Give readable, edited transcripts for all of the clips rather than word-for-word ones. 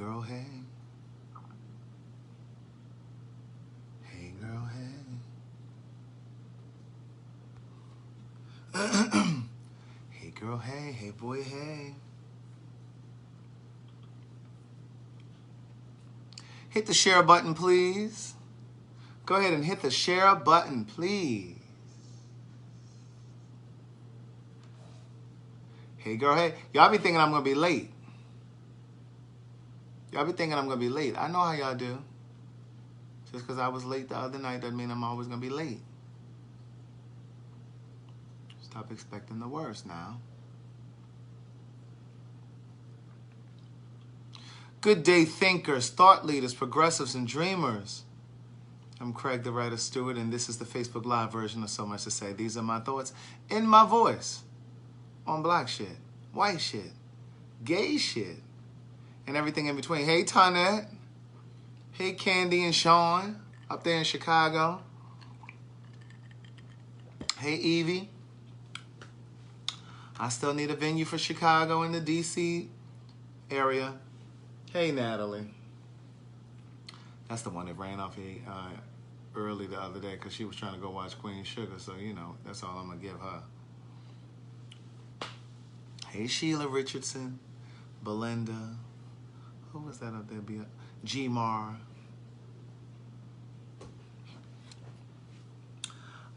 girl, hey. Hey girl, hey. Hey girl, hey. Hey boy, hey. Hit the share button, please. Go ahead and hit the share button, please. Hey girl, hey. Y'all be thinking I'm going to be late. Y'all be thinking I'm going to be late. I know how y'all do. Just because I was late the other night doesn't mean I'm always going to be late. Stop expecting the worst now. Good day, thinkers, thought leaders, progressives, and dreamers. I'm Craig, the writer Stewart, and this is the Facebook Live version of So Much to Say. These are my thoughts in my voice on black shit, white shit, gay shit, and everything in between. Hey, Tonette. Hey, Candy and Sean up there in Chicago. Hey, Evie. I still need a venue for Chicago and the D.C. area. Hey, Natalie. That's the one that ran off here early the other day because she was trying to go watch Queen Sugar. So, you know, that's all I'm going to give her. Hey, Sheila Richardson. Belinda. Who was that up there? G-Mar.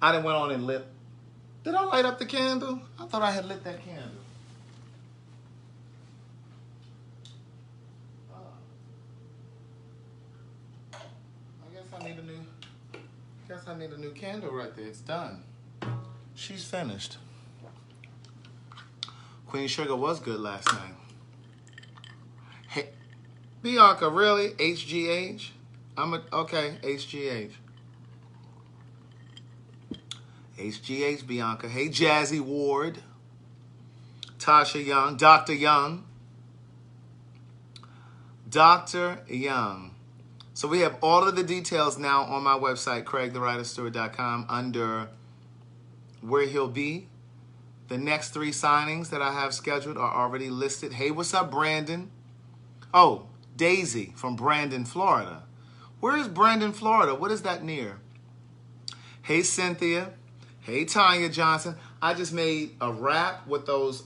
I done went on and lit. Did I light up the candle? I thought I had lit that candle. I need a new candle right there. It's done. She's finished. Queen Sugar was good last night. Hey, Bianca, really? HGH? Okay, HGH. HGH, Bianca. Hey, Jazzy Ward. Tasha Young. Dr. Young. Dr. Young. So we have all of the details now on my website, craigthewriterstewart.com, under where he'll be. The next 3 signings that I have scheduled are already listed. Hey, what's up, Brandon? Oh, Daisy from Brandon, Florida. Where is Brandon, Florida? What is that near? Hey, Cynthia. Hey, Tanya Johnson. I just made a wrap with those...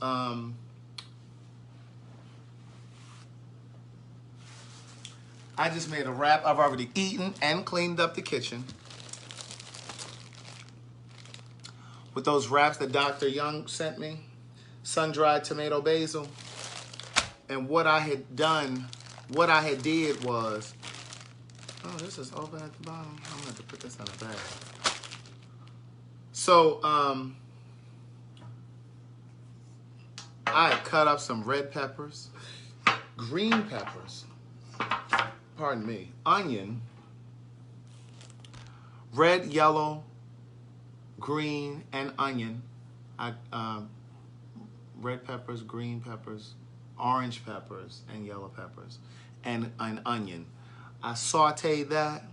I just made a wrap. I've already eaten and cleaned up the kitchen with those wraps that Dr. Young sent me. Sun-dried tomato basil. And what I had done, what I had did was, oh, this is open at the bottom. I'm going to have to put this on the bag. So, I cut up some red peppers, green peppers, pardon me, onion, red, yellow, green, and onion. Red peppers, green peppers, orange peppers, and yellow peppers, and an onion. I sauteed that.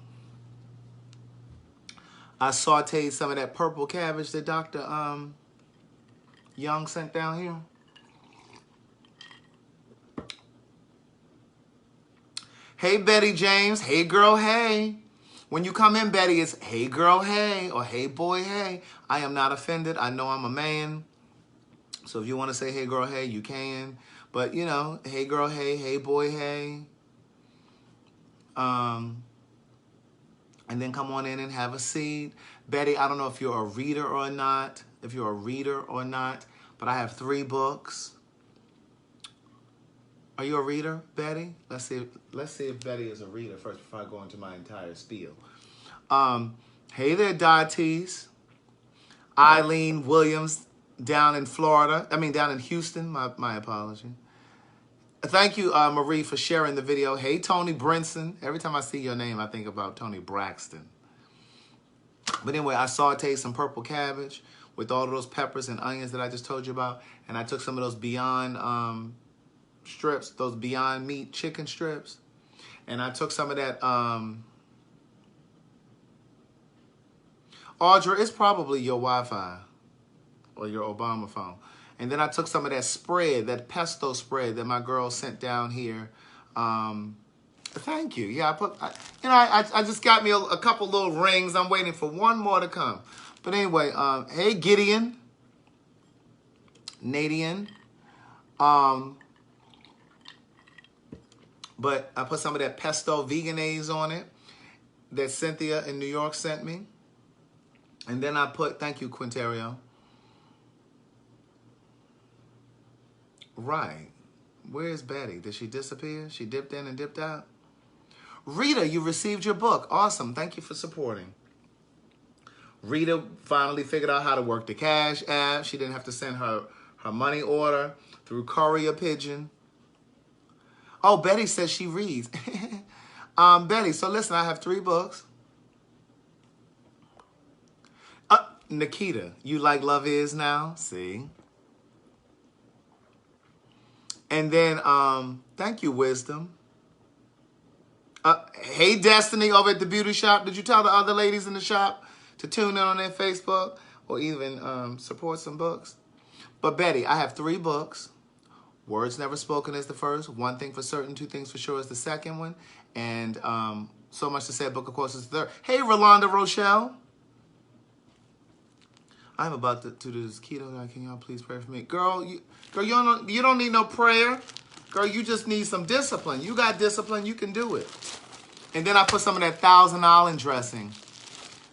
I sauteed some of that purple cabbage that Dr. Young sent down here. Hey, Betty James. Hey, girl, hey. When you come in, Betty, it's hey, girl, hey, or hey, boy, hey. I am not offended. I know I'm a man. So if you want to say hey, girl, hey, you can. But, you know, hey, girl, hey, boy, hey. And then come on in and have a seat. Betty, I don't know if you're a reader or not, but I have 3 books. Are you a reader, Betty? Let's see if Betty is a reader first before I go into my entire spiel. Hey there, Dotties. Eileen Williams down in Florida. Down in Houston. My apology. Thank you, Marie, for sharing the video. Hey, Tony Brinson. Every time I see your name, I think about Tony Braxton. But anyway, I sauteed some purple cabbage with all of those peppers and onions that I just told you about. And I took some of those Beyond strips, those Beyond Meat chicken strips. And I took some of that... Audra, it's probably your Wi-Fi or your Obama phone. And then I took some of that spread, that pesto spread that my girl sent down here Thank you. Yeah, I just got me a couple little rings. I'm waiting for one more to come. But anyway, hey Gideon, Nadian. But I put some of that pesto veganese on it that Cynthia in New York sent me. And then I put, thank you, Quinterio. Right. Where is Betty? Did she disappear? She dipped in and dipped out? Rita, you received your book. Awesome. Thank you for supporting. Rita finally figured out how to work the Cash app. She didn't have to send her money order through courier pigeon. Oh, Betty says she reads. Betty, so listen, I have 3 books. Nikita, you like Love Is now? See? And then, thank you, Wisdom. Hey, Destiny over at the beauty shop. Did you tell the other ladies in the shop to tune in on their Facebook or even support some books? But Betty, I have 3 books. Words Never Spoken is the first. One Thing for Certain, Two Things for Sure is the second one. And So Much to Say, Book of Course is the third. Hey, Rolanda Rochelle. I'm about to do this keto guy. Can y'all please pray for me? Girl, you don't need no prayer. Girl, you just need some discipline. You got discipline, you can do it. And then I put some of that Thousand Island dressing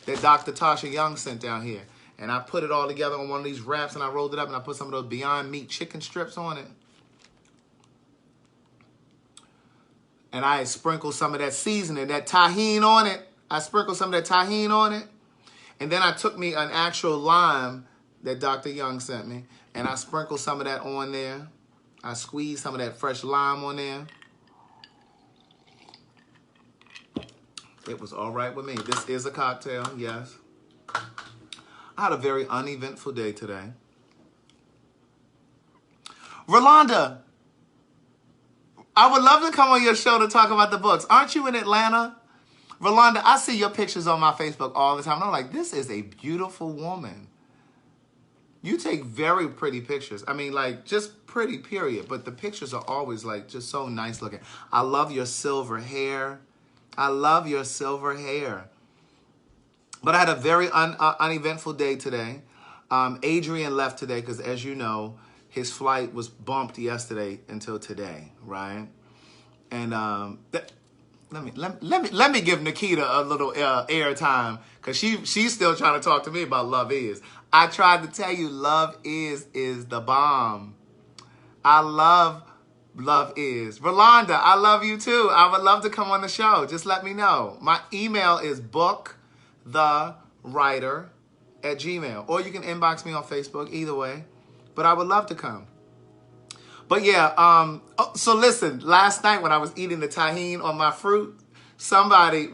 that Dr. Tasha Young sent down here. And I put it all together on one of these wraps and I rolled it up and I put some of those Beyond Meat chicken strips on it. And I sprinkled some of that seasoning, that tahini on it. I sprinkled some of that tahini on it. And then I took me an actual lime that Dr. Young sent me. And I sprinkled some of that on there. I squeezed some of that fresh lime on there. It was all right with me. This is a cocktail, yes. I had a very uneventful day today. Rolanda, I would love to come on your show to talk about the books. Aren't you in Atlanta? Rolanda, I see your pictures on my Facebook all the time. And I'm like, this is a beautiful woman. You take very pretty pictures. I mean, like, just pretty, period. But the pictures are always, like, just so nice looking. I love your silver hair. I love your silver hair. But I had a very uneventful day today. Adrian left today because, as you know, his flight was bumped yesterday until today, right? And let me give Nikita a little airtime because she's still trying to talk to me about Love Is. I tried to tell you Love Is the bomb. I love Is. Rolanda, I love you too. I would love to come on the show. Just let me know. My email is booktherewriter@gmail.com. Or you can inbox me on Facebook, either way. But I would love to come. But yeah, so listen, last night when I was eating the tahini on my fruit,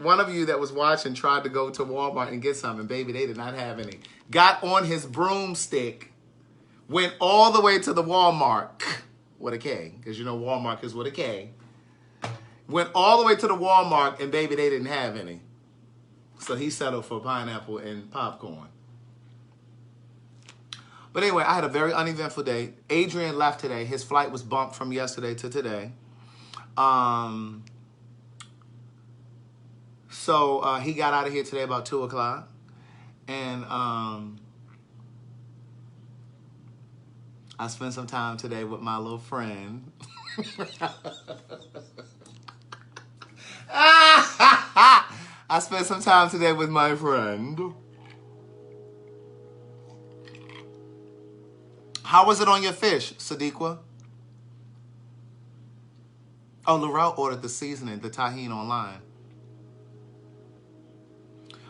one of you that was watching tried to go to Walmart and get some, and baby, they did not have any. Got on his broomstick, went all the way to the Walmart, with a K, because you know Walmart is with a K. Went all the way to the Walmart, and baby, they didn't have any. So he settled for pineapple and popcorn. But anyway, I had a very uneventful day. Adrian left today. His flight was bumped from yesterday to today. So he got out of here today about 2 o'clock. And I spent some time today with my little friend. I spent some time today with my friend. How was it on your fish, Sadiqa? Oh, Laurel ordered the seasoning, the tahini online.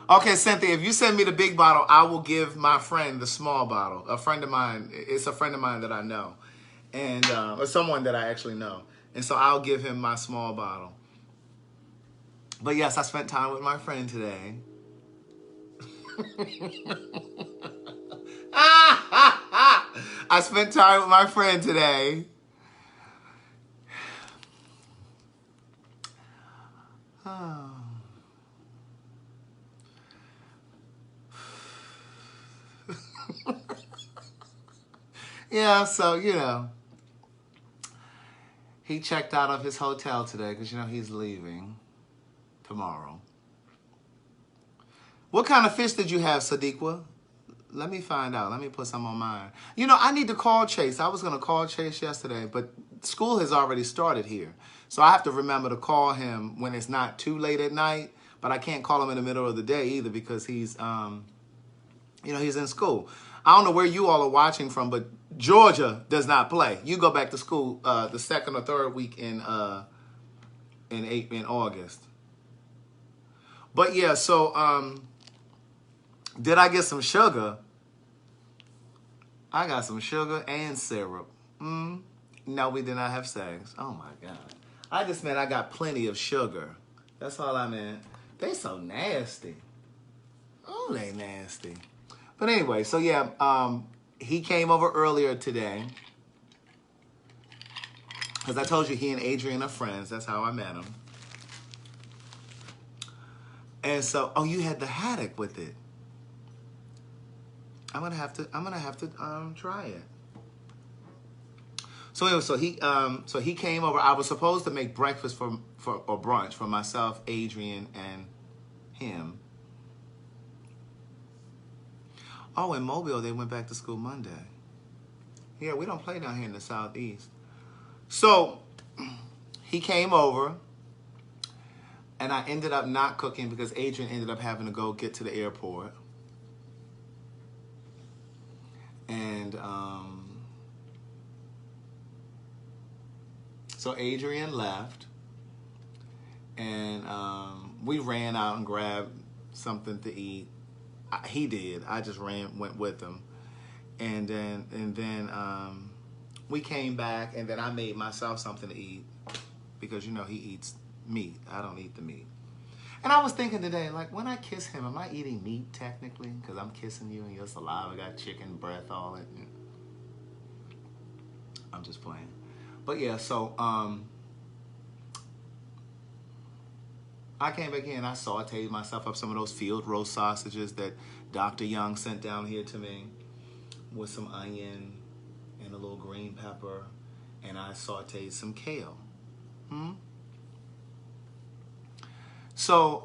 Okay, Cynthia, if you send me the big bottle, I will give my friend the small bottle. A friend of mine, it's a friend of mine that I know. And or someone that I actually know. And so I'll give him my small bottle. But yes, I spent time with my friend today. I spent time with my friend today. Oh. Yeah, so, you know. He checked out of his hotel today because, you know, he's leaving tomorrow. What kind of fish did you have, Sadiqa? Let me find out. Let me put some on mine. You know, I need to call Chase. I was going to call Chase yesterday, but school has already started here. So I have to remember to call him when it's not too late at night, but I can't call him in the middle of the day either because he's, you know, he's in school. I don't know where you all are watching from, but Georgia does not play. You go back to school the second or third week in August. But yeah, so did I get some sugar? I got some sugar and syrup. No, we did not have sex. Oh my God. I just meant I got plenty of sugar. That's all I meant. They so nasty. Oh, they nasty. But anyway, so yeah, he came over earlier today. Because I told you he and Adrian are friends. That's how I met him. And so, oh, you had the haddock with it. I'm gonna have to try it. So anyway, so he came over. I was supposed to make breakfast for or brunch for myself, Adrian, and him. Oh, in Mobile, they went back to school Monday. Yeah, we don't play down here in the Southeast. So he came over, and I ended up not cooking because Adrian ended up having to go get to the airport. And so Adrian left, and we ran out and grabbed something to eat. He did. I just went with him, and then we came back, and then I made myself something to eat because, you know, he eats meat. I don't eat the meat. And I was thinking today, like, when I kiss him, am I eating meat technically? Because I'm kissing you and your saliva got chicken breath all in it. I'm just playing. But yeah, so I came back in. I sauteed myself up some of those field roast sausages that Dr. Young sent down here to me with some onion and a little green pepper. And I sauteed some kale. So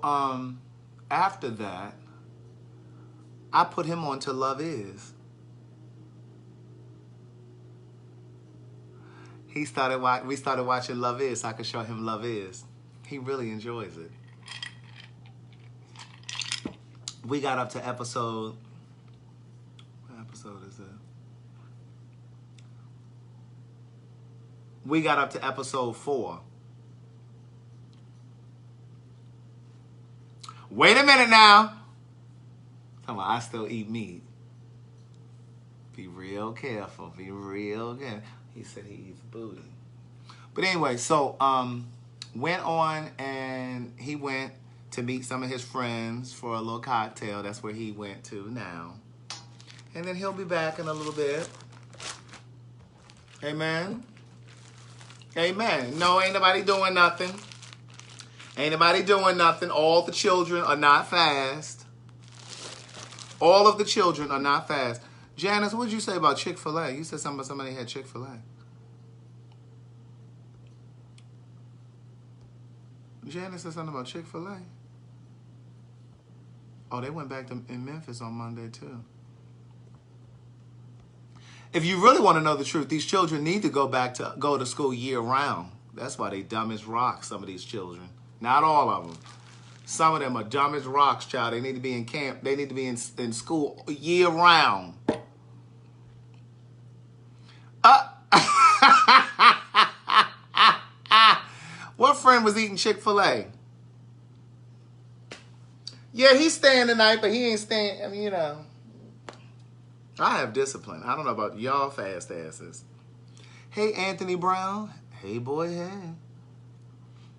after that, I put him on to Love Is. We started watching Love Is so I could show him Love Is. He really enjoys it. We got up to episode, what episode is it? We got up to episode 4. Wait a minute now. Come on, I still eat meat. Be real careful. Be real careful. He said he eats booty. But anyway, so went on and he went to meet some of his friends for a little cocktail. That's where he went to now. And then he'll be back in a little bit. Amen. Amen. No, ain't nobody doing nothing. Ain't nobody doing nothing. All the children are not fast. All of the children are not fast. Janice, what did you say about Chick-fil-A? You said something about somebody had Chick-fil-A. Janice said something about Chick-fil-A. Oh, they went back in Memphis on Monday, too. If you really want to know the truth, these children need to go to school year-round. That's why they dumb as rocks, some of these children. Not all of them. Some of them are dumb as rocks, child. They need to be in camp. They need to be in school year-round. What friend was eating Chick-fil-A? Yeah, he's staying tonight, but he ain't staying. I mean, you know. I have discipline. I don't know about y'all fast asses. Hey, Anthony Brown. Hey, boy, hey.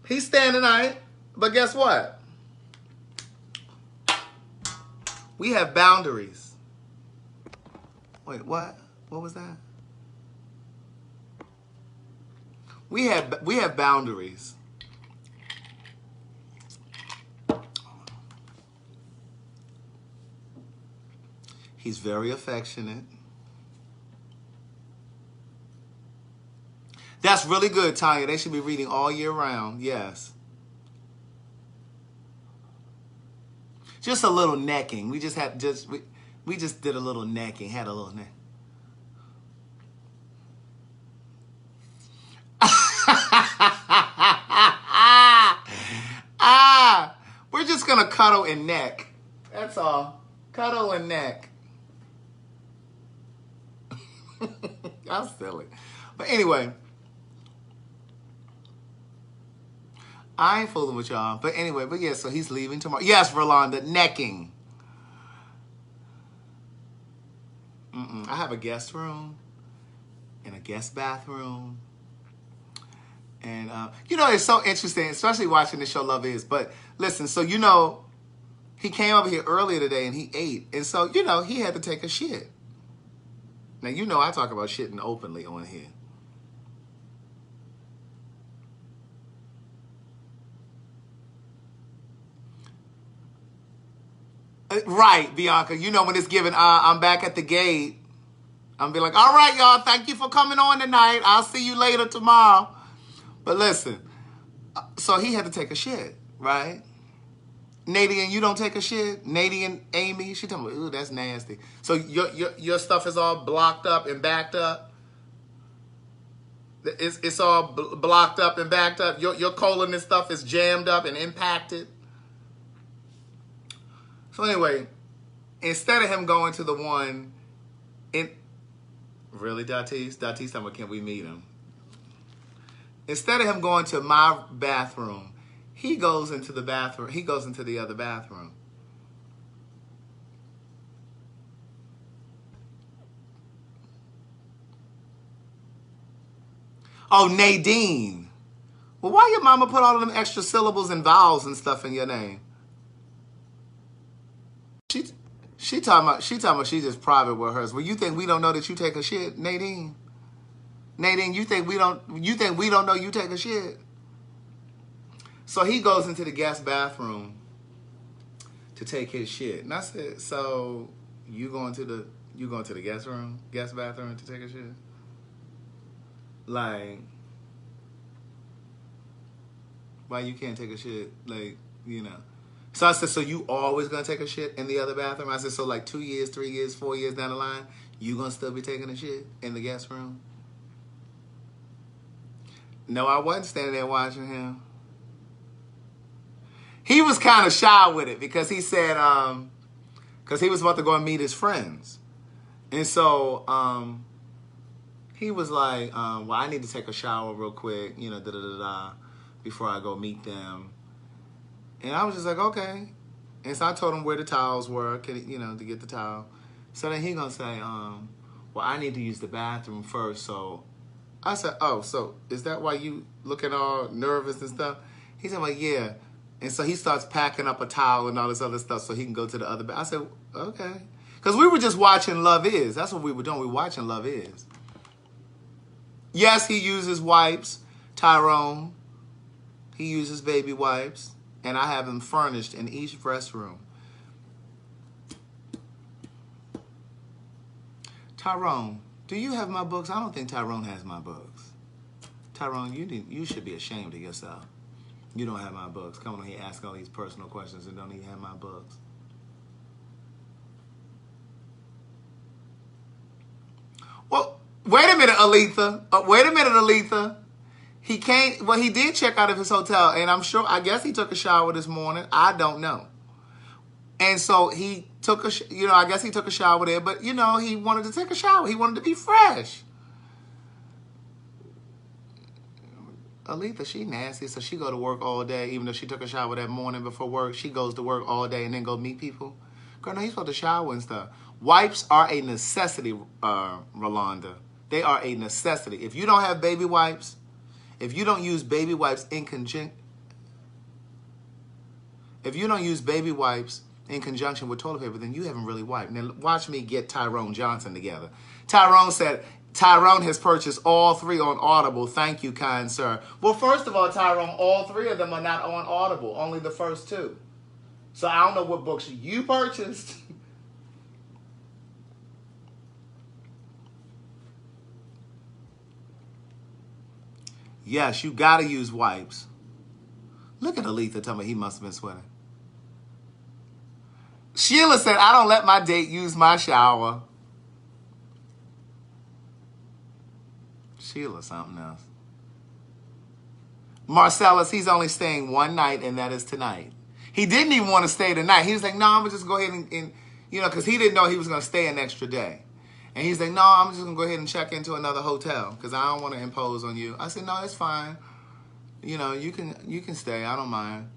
He's staying tonight, but guess what? We have boundaries. Wait, what? What was that? We have boundaries. He's very affectionate. That's really good, Tanya. They should be reading all year round. Yes. Just a little necking. We just we just did a little necking. Had a little neck. We're just gonna cuddle and neck. That's all. Cuddle and neck. I'm silly. But anyway, I ain't fooling with y'all. But anyway, but yeah, so he's leaving tomorrow. Yes, Rolanda, necking. I have a guest room and a guest bathroom. And, you know, it's so interesting, especially watching the show Love Is. But listen, so, you know, he came over here earlier today and he ate. And so, you know, he had to take a shit. Now, you know I talk about shitting openly on here. Right, Bianca. You know when it's given, I'm back at the gate. I'm be like, all right, y'all, thank you for coming on tonight. I'll see you later tomorrow. But listen, so he had to take a shit, right? Nadine, you don't take a shit? Nadine, Amy, she told me, ooh, that's nasty. So your stuff is all blocked up and backed up? It's all blocked up and backed up? Your colon and stuff is jammed up and impacted? So anyway, instead of him going to the one in... Really, Datis? Datis, talking about, can we meet him? Instead of him going to my bathroom, he goes into the bathroom. He goes into the other bathroom. Oh, Nadine. Well, why your mama put all of them extra syllables and vowels and stuff in your name? She talking about she just private with hers. Well, you think we don't know that you take a shit, Nadine? Nadine, you think we don't know you take a shit? So he goes into the guest bathroom to take his shit. And I said, so you going to the guest bathroom to take a shit? Like, why you can't take a shit? Like, you know. So I said, so you always gonna take a shit in the other bathroom? I said, so like 2 years, 3 years, 4 years down the line, you gonna still be taking a shit in the guest room? No, I wasn't standing there watching him. He was kind of shy with it because he said, because he was about to go and meet his friends. And so he was like, well, I need to take a shower real quick, you know, before I go meet them. And I was just like, okay. And so I told him where the towels were, you know, to get the towel. So then he gonna say, well, I need to use the bathroom first. So I said, oh, so is that why you looking all nervous and stuff? He said, well, yeah. And so he starts packing up a towel and all this other stuff so he can go to the other bathroom. I said, okay. Because we were just watching Love Is. That's what we were doing. We were watching Love Is. Yes, he uses wipes. Tyrone, he uses baby wipes. And I have them furnished in each restroom. Tyrone, do you have my books? I don't think Tyrone has my books. Tyrone, you should be ashamed of yourself. You don't have my books. Come on, he asks all these personal questions and don't even have my books. Well, wait a minute, Aletha. Aletha. He can't, well, he did check out of his hotel, and I guess he took a shower this morning. I don't know. And so he took I guess he took a shower there, but, you know, he wanted to take a shower. He wanted to be fresh. Aletha, she nasty, so she go to work all day, even though she took a shower that morning before work. She goes to work all day and then go meet people. Girl, no, he's supposed to shower and stuff. Wipes are a necessity, Rolanda. They are a necessity. If you don't have baby wipes, if you don't use baby wipes in conjunction with toilet paper, then you haven't really wiped. Now watch me get Tyrone Johnson together. Tyrone said, Tyrone has purchased all 3 on Audible. Thank you, kind sir. Well, first of all, Tyrone, all 3 of them are not on Audible. Only the first 2. So I don't know what books you purchased. Yes, you got to use wipes. Look at Aletha telling me he must have been sweating. Sheila said, I don't let my date use my shower. Sheila something else. Marcellus, he's only staying one night, and that is tonight. He didn't even want to stay tonight. He was like, no, I'm going to just go ahead and because he didn't know he was going to stay an extra day. And he's like, no, I'm just going to go ahead and check into another hotel because I don't want to impose on you. I said, no, it's fine. You can stay. I don't mind.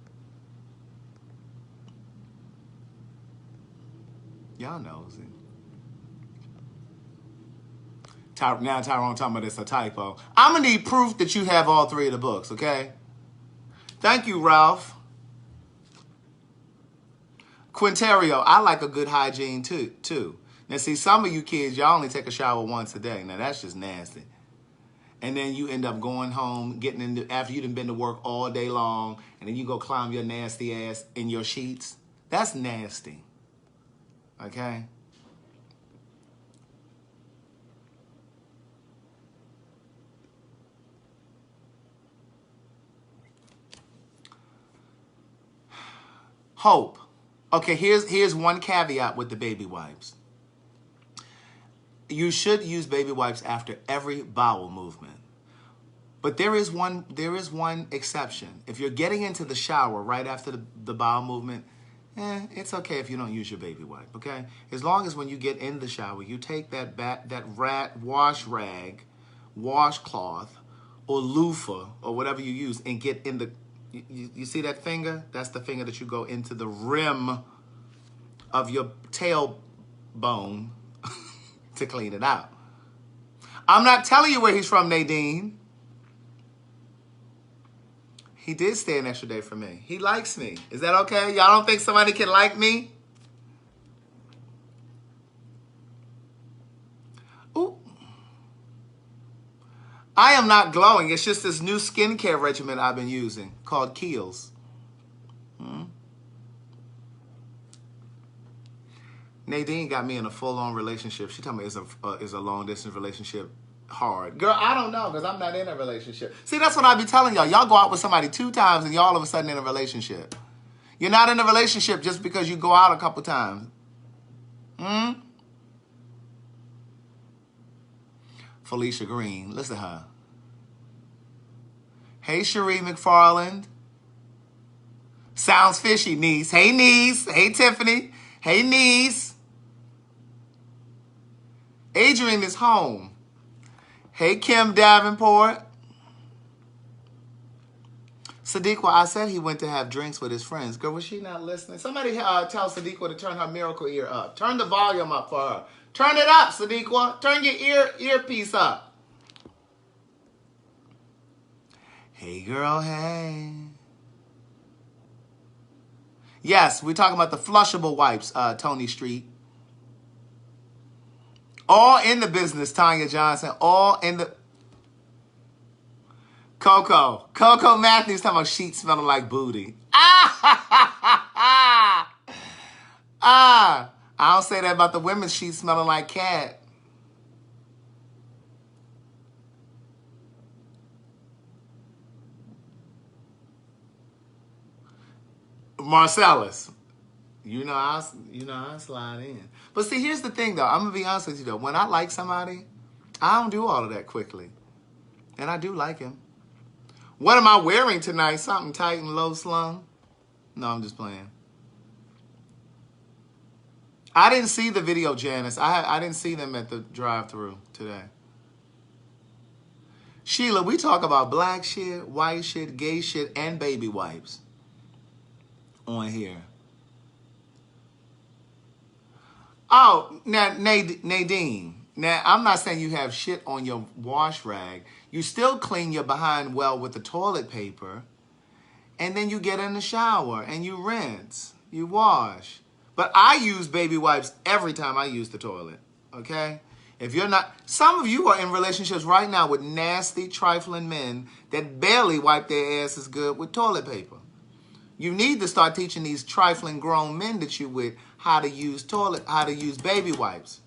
Y'all knows it. Now Tyrone talking about it's a typo. I'm going to need proof that you have all three of the books, okay? Thank you, Ralph. Quinterio, I like a good hygiene too. Now, see, some of you kids, y'all only take a shower once a day. Now, that's just nasty. And then you end up going home, after you've been to work all day long, and then you go climb your nasty ass in your sheets. That's nasty. Okay? Hope. Okay, here's one caveat with the baby wipes. You should use baby wipes after every bowel movement. But there is one exception. If you're getting into the shower right after the bowel movement, it's okay if you don't use your baby wipe, okay? As long as when you get in the shower, you take that wash rag, washcloth, or loofah, or whatever you use, and get in the... You see that finger? That's the finger that you go into the rim of your tailbone to clean it out. I'm not telling you where he's from, Nadine. He did stay an extra day for me. He likes me. Is that okay? Y'all don't think somebody can like me? Ooh. I am not glowing. It's just this new skincare regimen I've been using called Kiehl's. Nadine got me in a full-on relationship. She told me is a long-distance relationship hard. Girl, I don't know because I'm not in a relationship. See, that's what I be telling y'all. Y'all go out with somebody 2 times and y'all all of a sudden in a relationship. You're not in a relationship just because you go out a couple times. Felicia Green, listen to her. Hey, Cherie McFarland. Sounds fishy, niece. Hey, niece. Hey, Tiffany. Hey, niece. Adrian is home. Hey, Kim Davenport. Sadiqa, I said he went to have drinks with his friends. Girl, was she not listening? Somebody tell Sadiqa to turn her miracle ear up. Turn the volume up for her. Turn it up, Sadiqa. Turn your earpiece up. Hey, girl, hey. Yes, we're talking about the flushable wipes, Tony Street. All in the business, Tanya Johnson. All in the... Coco Matthews talking about sheets smelling like booty. I don't say that about the women's sheets smelling like cat. Marcellus, you know I slide in. But see, here's the thing though. I'm gonna be honest with you though. When I like somebody, I don't do all of that quickly, and I do like him. What am I wearing tonight? Something tight and low slung? No, I'm just playing. I didn't see the video, Janice. I didn't see them at the drive-thru today. Sheila, we talk about black shit, white shit, gay shit, and baby wipes on here. Oh, now, Nadine. Now, I'm not saying you have shit on your wash rag. You still clean your behind well with the toilet paper. And then you get in the shower and you rinse. You wash. But I use baby wipes every time I use the toilet. Okay? If you're not... Some of you are in relationships right now with nasty, trifling men that barely wipe their asses good with toilet paper. You need to start teaching these trifling grown men that you with how to use baby wipes.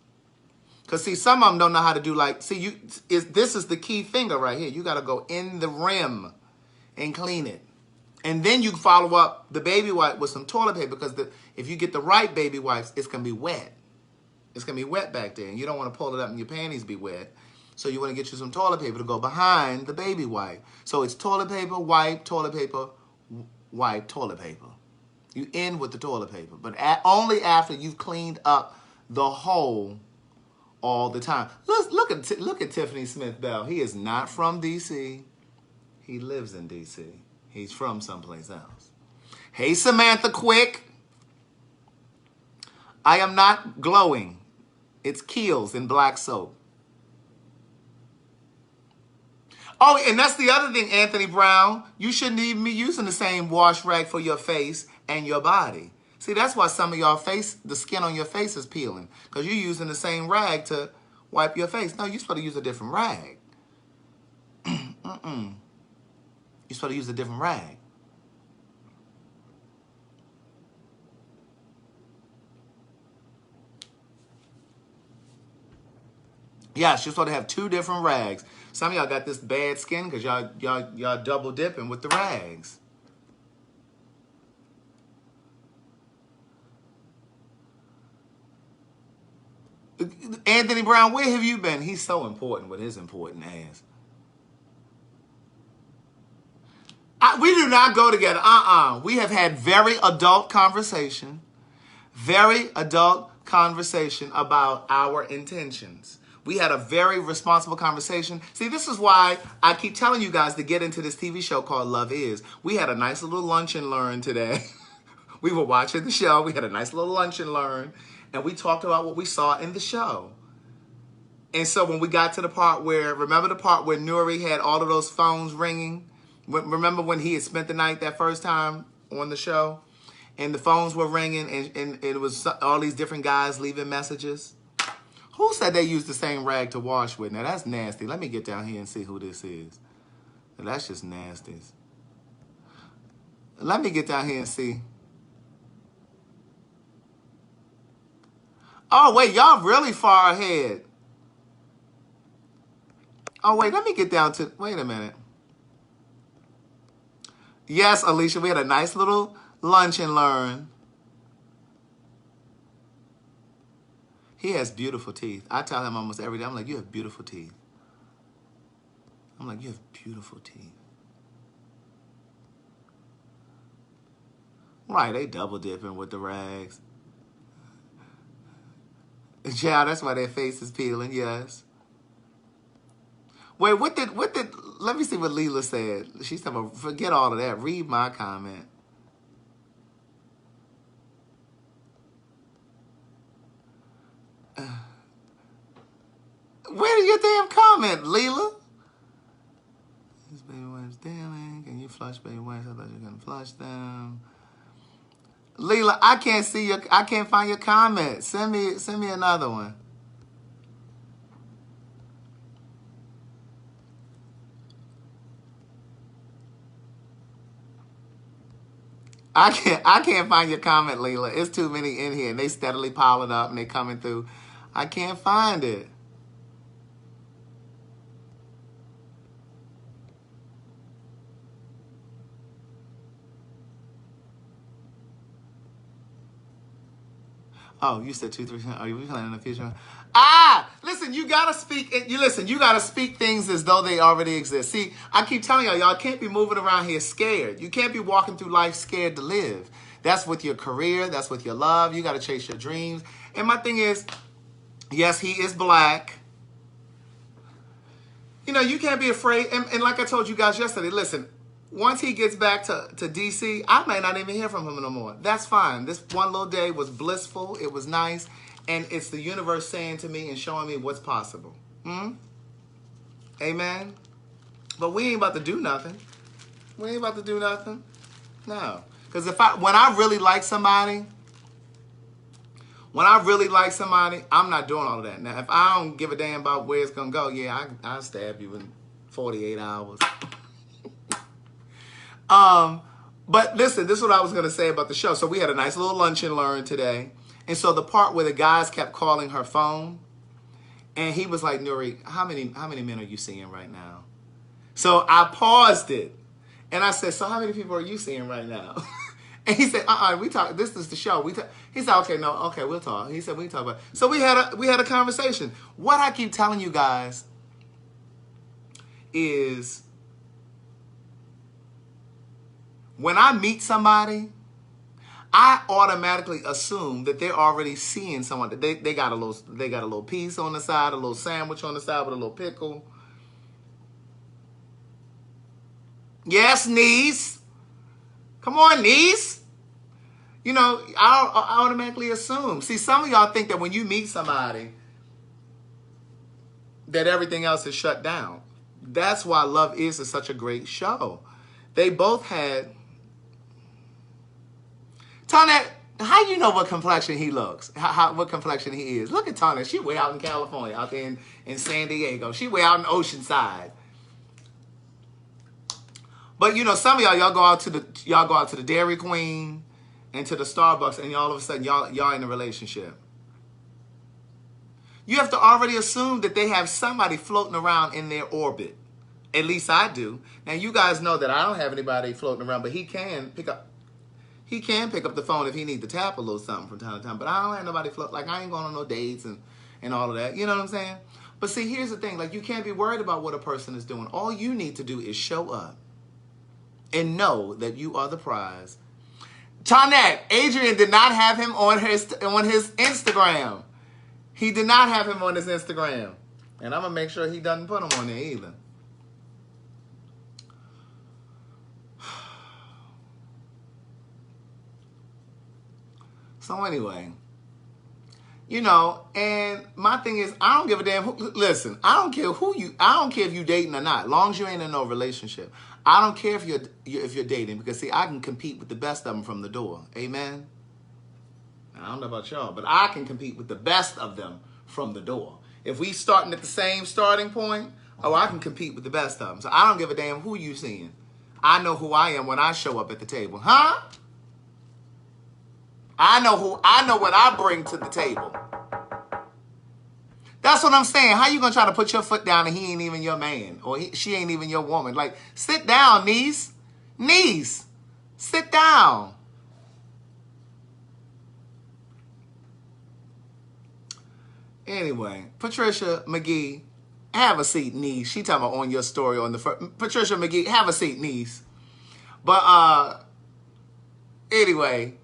Because, see, some of them don't know how to do, like, see, this is the key finger right here. You got to go in the rim and clean it. And then you follow up the baby wipe with some toilet paper, because if you get the right baby wipes, it's going to be wet. It's going to be wet back there, and you don't want to pull it up and your panties be wet. So you want to get you some toilet paper to go behind the baby wipe. So it's toilet paper, wipe, toilet paper, wipe, toilet paper. You end with the toilet paper, but only after you've cleaned up the hole all the time. Look at Tiffany Smith Bell. He is not from D.C. He lives in D.C. He's from someplace else. Hey, Samantha Quick. I am not glowing. It's Kiehl's in black soap. Oh, and that's the other thing, Anthony Brown. You shouldn't even be using the same wash rag for your face and your body. See, that's why some of y'all the skin on your face is peeling, because you're using the same rag to wipe your face. No, you're supposed to use a different rag. You're supposed to use a different rag. Yes, you're supposed to have 2 different rags. Some of y'all got this bad skin because y'all double dipping with the rags. Anthony Brown, where have you been? He's so important with his important ass. We do not go together. We have had very adult conversation. Very adult conversation about our intentions. We had a very responsible conversation. See, this is why I keep telling you guys to get into this TV show called Love Is. We had a nice little lunch and learn today. We were watching the show. We had a nice little lunch and learn. And we talked about what we saw in the show. And so when we got to the part where, remember the part where Nuri had all of those phones ringing? Remember when he had spent the night that first time on the show? And the phones were ringing and it was all these different guys leaving messages? Who said they used the same rag to wash with? Now, that's nasty. Let me get down here and see who this is. That's just nasty. Let me get down here and see. Oh, wait, y'all really far ahead. Oh, wait, let me get down to, wait a minute. Yes, Alicia, we had a nice little lunch and learn. He has beautiful teeth. I tell him almost every day, I'm like, you have beautiful teeth. I'm like, you have beautiful teeth. Right, they double dipping with the rags. Yeah, that's why their face is peeling, yes. Wait, what did, let me see what Leela said. She said, forget all of that. Read my comment. Where did your damn comment, Leela? These baby wipes daily. Can you flush baby wipes? I thought you were gonna flush them. Leela, I can't find your comment. Send me another one. I can't find your comment, Leela. It's too many in here and they steadily piling up and they coming through. I can't find it. Oh, you said 2-3. Are you planning in the future? Listen, you gotta speak. You gotta speak things as though they already exist. See, I keep telling y'all can't be moving around here scared. You can't be walking through life scared to live. That's with your career. That's with your love. You gotta chase your dreams. And my thing is, yes, he is black. You know, you can't be afraid. And like I told you guys yesterday, listen. Once he gets back to D.C., I may not even hear from him no more. That's fine. This one little day was blissful. It was nice. And it's the universe saying to me and showing me what's possible. Amen? But we ain't about to do nothing. We ain't about to do nothing. No. Because when I really like somebody, I'm not doing all of that. Now, if I don't give a damn about where it's going to go, yeah, I'll stab you in 48 hours. But listen, this is what I was going to say about the show. So we had a nice little lunch and learn today. And so the part where the guys kept calling her phone And he was like, Nuri, how many men are you seeing right now? So I paused it. And I said, so how many people are you seeing right now? And he said, we talk. This is the show. He said, okay, no, okay, we'll talk. He said, we talk about it. So we had a conversation. What I keep telling you guys is when I meet somebody, I automatically assume that they're already seeing someone. That they got a little piece on the side, a little sandwich on the side with a little pickle. Yes, niece. Come on, niece. You know, I automatically assume. See, some of y'all think that when you meet somebody, that everything else is shut down. That's why Love Is such a great show. They both had... Tonette, how you know what complexion he looks? What complexion he is? Look at Tonette. She way out in California, out there in San Diego. She way out in Oceanside. But you know, some of y'all go out to the Dairy Queen and to the Starbucks, and all of a sudden y'all in a relationship. You have to already assume that they have somebody floating around in their orbit. At least I do. Now you guys know that I don't have anybody floating around, but he can pick up the phone if he needs to tap a little something from time to time. But I don't have nobody float. Like, I ain't going on no dates and all of that. You know what I'm saying? But see, here's the thing. Like, you can't be worried about what a person is doing. All you need to do is show up and know that you are the prize. Tonette, Adrian did not have him on his Instagram. He did not have him on his Instagram. And I'm going to make sure he doesn't put him on there either. So anyway, you know, and my thing is, I don't give a damn listen, I don't care if you dating or not, as long as you ain't in no relationship. I don't care if you're dating, because see, I can compete with the best of them from the door. Amen. I don't know about y'all, but I can compete with the best of them from the door. If we starting at the same starting point, I can compete with the best of them. So I don't give a damn who you seeing. I know who I am when I show up at the table. Huh? I know what I bring to the table. That's what I'm saying. How you gonna try to put your foot down and he ain't even your man, or she ain't even your woman? Like, sit down, niece. Niece, sit down. Anyway, Patricia McGee, have a seat, niece. She talking about on your story on the first. Patricia McGee, have a seat, niece. But anyway.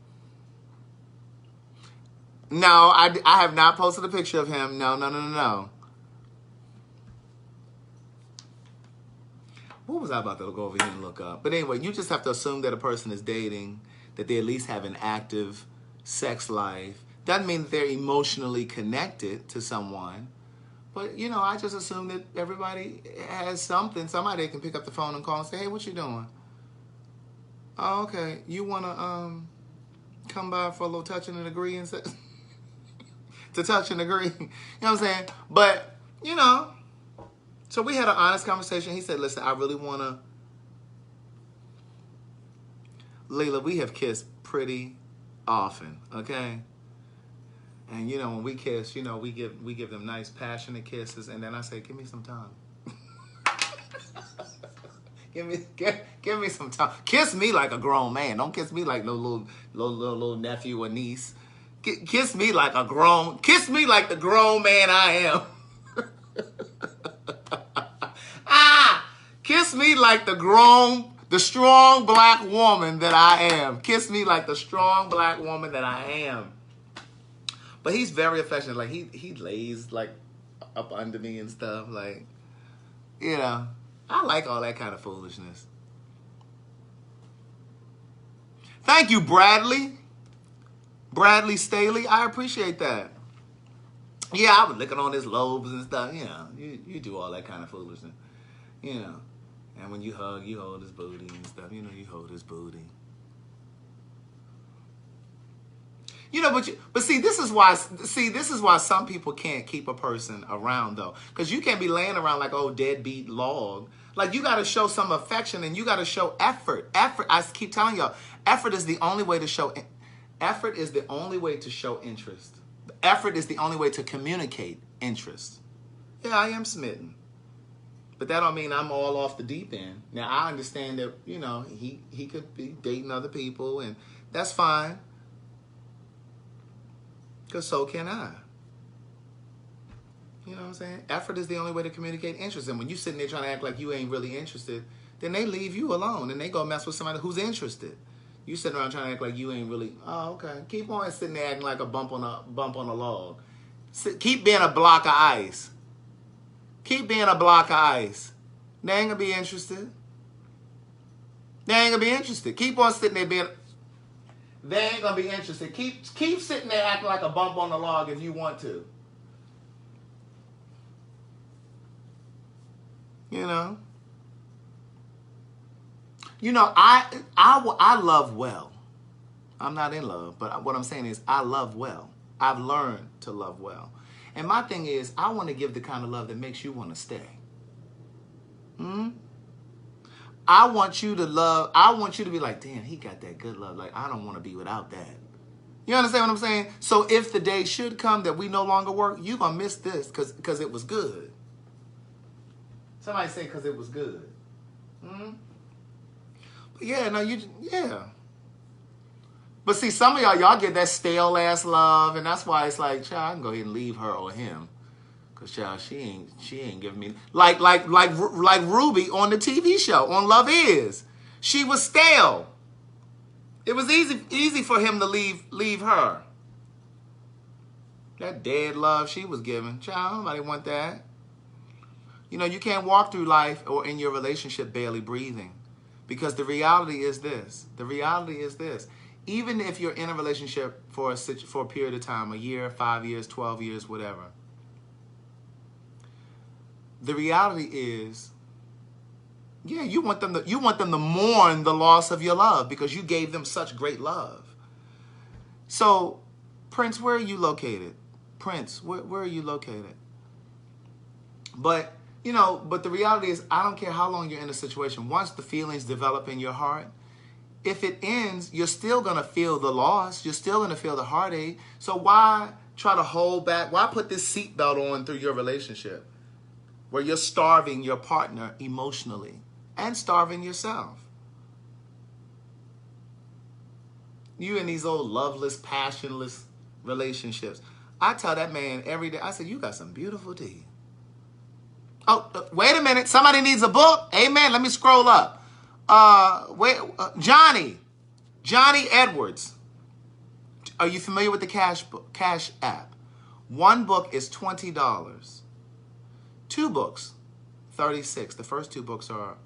No, I have not posted a picture of him. No. What was I about to go over here and look up? But anyway, you just have to assume that a person is dating, that they at least have an active sex life. Doesn't mean that they're emotionally connected to someone. But, you know, I just assume that everybody has something. Somebody can pick up the phone and call and say, hey, what you doing? Oh, okay. You want to come by for a little touch and agree and say... to touch and agree. You know what I'm saying? But, you know, so we had an honest conversation. He said, listen, I really want to... Layla, we have kissed pretty often, okay? And, you know, when we kiss, you know, we give them nice, passionate kisses. And then I say, give me some time. give me some time. Kiss me like a grown man. Don't kiss me like no little nephew or niece. Kiss me like the grown man I am. Kiss me like the strong black woman that I am. Kiss me like the strong black woman that I am. But he's very affectionate. Like, he lays, like, up under me and stuff. Like, you know, I like all that kind of foolishness. Thank you, Bradley. Bradley Staley, I appreciate that. Yeah, I was licking on his lobes and stuff. You know, you do all that kind of foolishness. You know, and when you hug, you hold his booty and stuff. You know, you hold his booty. You know, but see, this is why some people can't keep a person around, though, because you can't be laying around like old deadbeat log. Like, you got to show some affection and you got to show effort. Effort. I keep telling y'all, effort is the only way to show. Effort is the only way to show interest. Effort is the only way to communicate interest. Yeah, I am smitten. But that don't mean I'm all off the deep end. Now, I understand that, you know, he could be dating other people, and that's fine. Because so can I. You know what I'm saying? Effort is the only way to communicate interest. And when you sitting there trying to act like you ain't really interested, then they leave you alone and they go mess with somebody who's interested. You sitting around trying to act like you ain't really, oh, okay. Keep on sitting there acting like a bump on a log. Keep being a block of ice. Keep being a block of ice. They ain't gonna be interested. They ain't gonna be interested. Keep on sitting there being. They ain't gonna be interested. Keep sitting there acting like a bump on the log if you want to. You know. You know, I love well. I'm not in love, but what I'm saying is I love well. I've learned to love well. And my thing is, I want to give the kind of love that makes you want to stay. I want you to love, I want you to be like, damn, he got that good love. Like, I don't want to be without that. You understand what I'm saying? So if the day should come that we no longer work, you're going to miss this because it was good. Somebody say because it was good. But yeah, no, yeah. But see, some of y'all get that stale ass love, and that's why it's like, child, I can go ahead and leave her or him. Cause child, she ain't giving me like Ruby on the TV show on Love Is. She was stale. It was easy for him to leave her. That dead love she was giving, child, nobody want that. You know, you can't walk through life or in your relationship barely breathing, because the reality is this. The reality is this. Even if you're in a relationship for a period of time, a year, 5 years, 12 years, whatever. The reality is, yeah, you want them to mourn the loss of your love because you gave them such great love. So, Prince, where are you located? Prince, where are you located? But, you know, but the reality is, I don't care how long you're in a situation. Once the feelings develop in your heart, if it ends, you're still going to feel the loss. You're still going to feel the heartache. So why try to hold back? Why put this seatbelt on through your relationship where you're starving your partner emotionally and starving yourself? You in these old loveless, passionless relationships. I tell that man every day, I say, you got some beautiful teeth. Oh, wait a minute. Somebody needs a book. Amen. Let me scroll up. Johnny Edwards. Are you familiar with the Cash app? One book is $20. 2 books, $36. The first 2 books are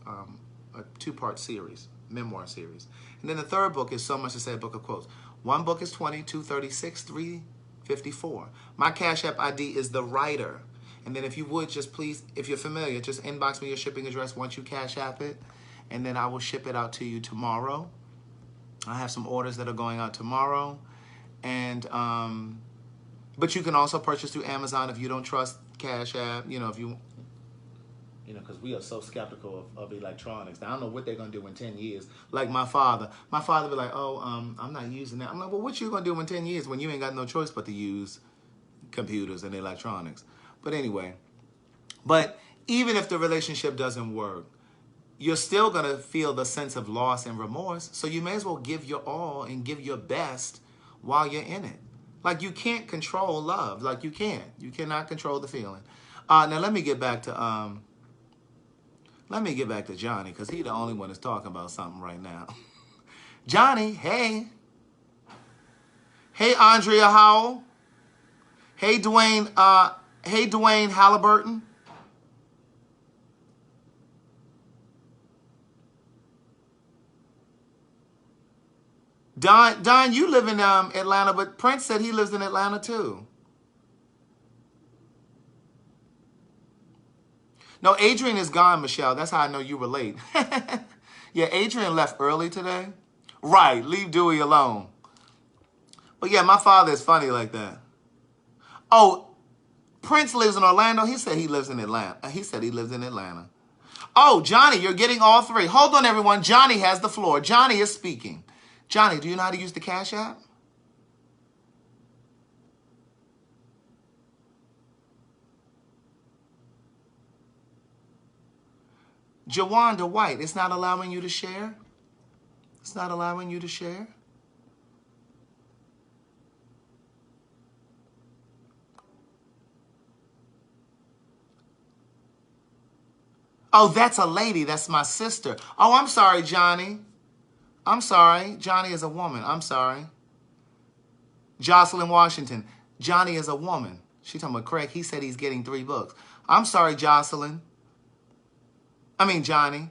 a 2-part series, memoir series. And then the third book is So Much to Say, a book of quotes. 1 book is $20, 2 $36, 3 $54. My Cash App ID is The Writer. And then if you would, just please, if you're familiar, just inbox me your shipping address once you Cash App it. And then I will ship it out to you tomorrow. I have some orders that are going out tomorrow. And, but you can also purchase through Amazon if you don't trust Cash App. You know, if you, because we are so skeptical of electronics. Now, I don't know what they're going to do in 10 years. Like my father be like, oh, I'm not using that. I'm like, well, what you going to do in 10 years when you ain't got no choice but to use computers and electronics? But anyway, but even if the relationship doesn't work, you're still going to feel the sense of loss and remorse. So you may as well give your all and give your best while you're in it. Like, you can't control love. Like, you can't. You cannot control the feeling. Now, let me get back to Johnny, because he's the only one that's talking about something right now. Johnny, hey. Hey, Andrea Howell. Hey, Dwayne Halliburton. Don, you live in Atlanta, but Prince said he lives in Atlanta too. No, Adrian is gone, Michelle. That's how I know you were late. Yeah, Adrian left early today. Right, leave Dewey alone. But yeah, my father is funny like that. Oh, Prince lives in Orlando. He said he lives in Atlanta. Oh, Johnny, you're getting all 3. Hold on, everyone. Johnny has the floor. Johnny is speaking. Johnny, do you know how to use the Cash App? Jawanda White, it's not allowing you to share? It's not allowing you to share? Oh, that's a lady. That's my sister. Oh, I'm sorry, Johnny. I'm sorry. Johnny is a woman. I'm sorry. Jocelyn Washington. Johnny is a woman. She talking about Craig. He said he's getting 3 books. I'm sorry, Jocelyn. I mean, Johnny.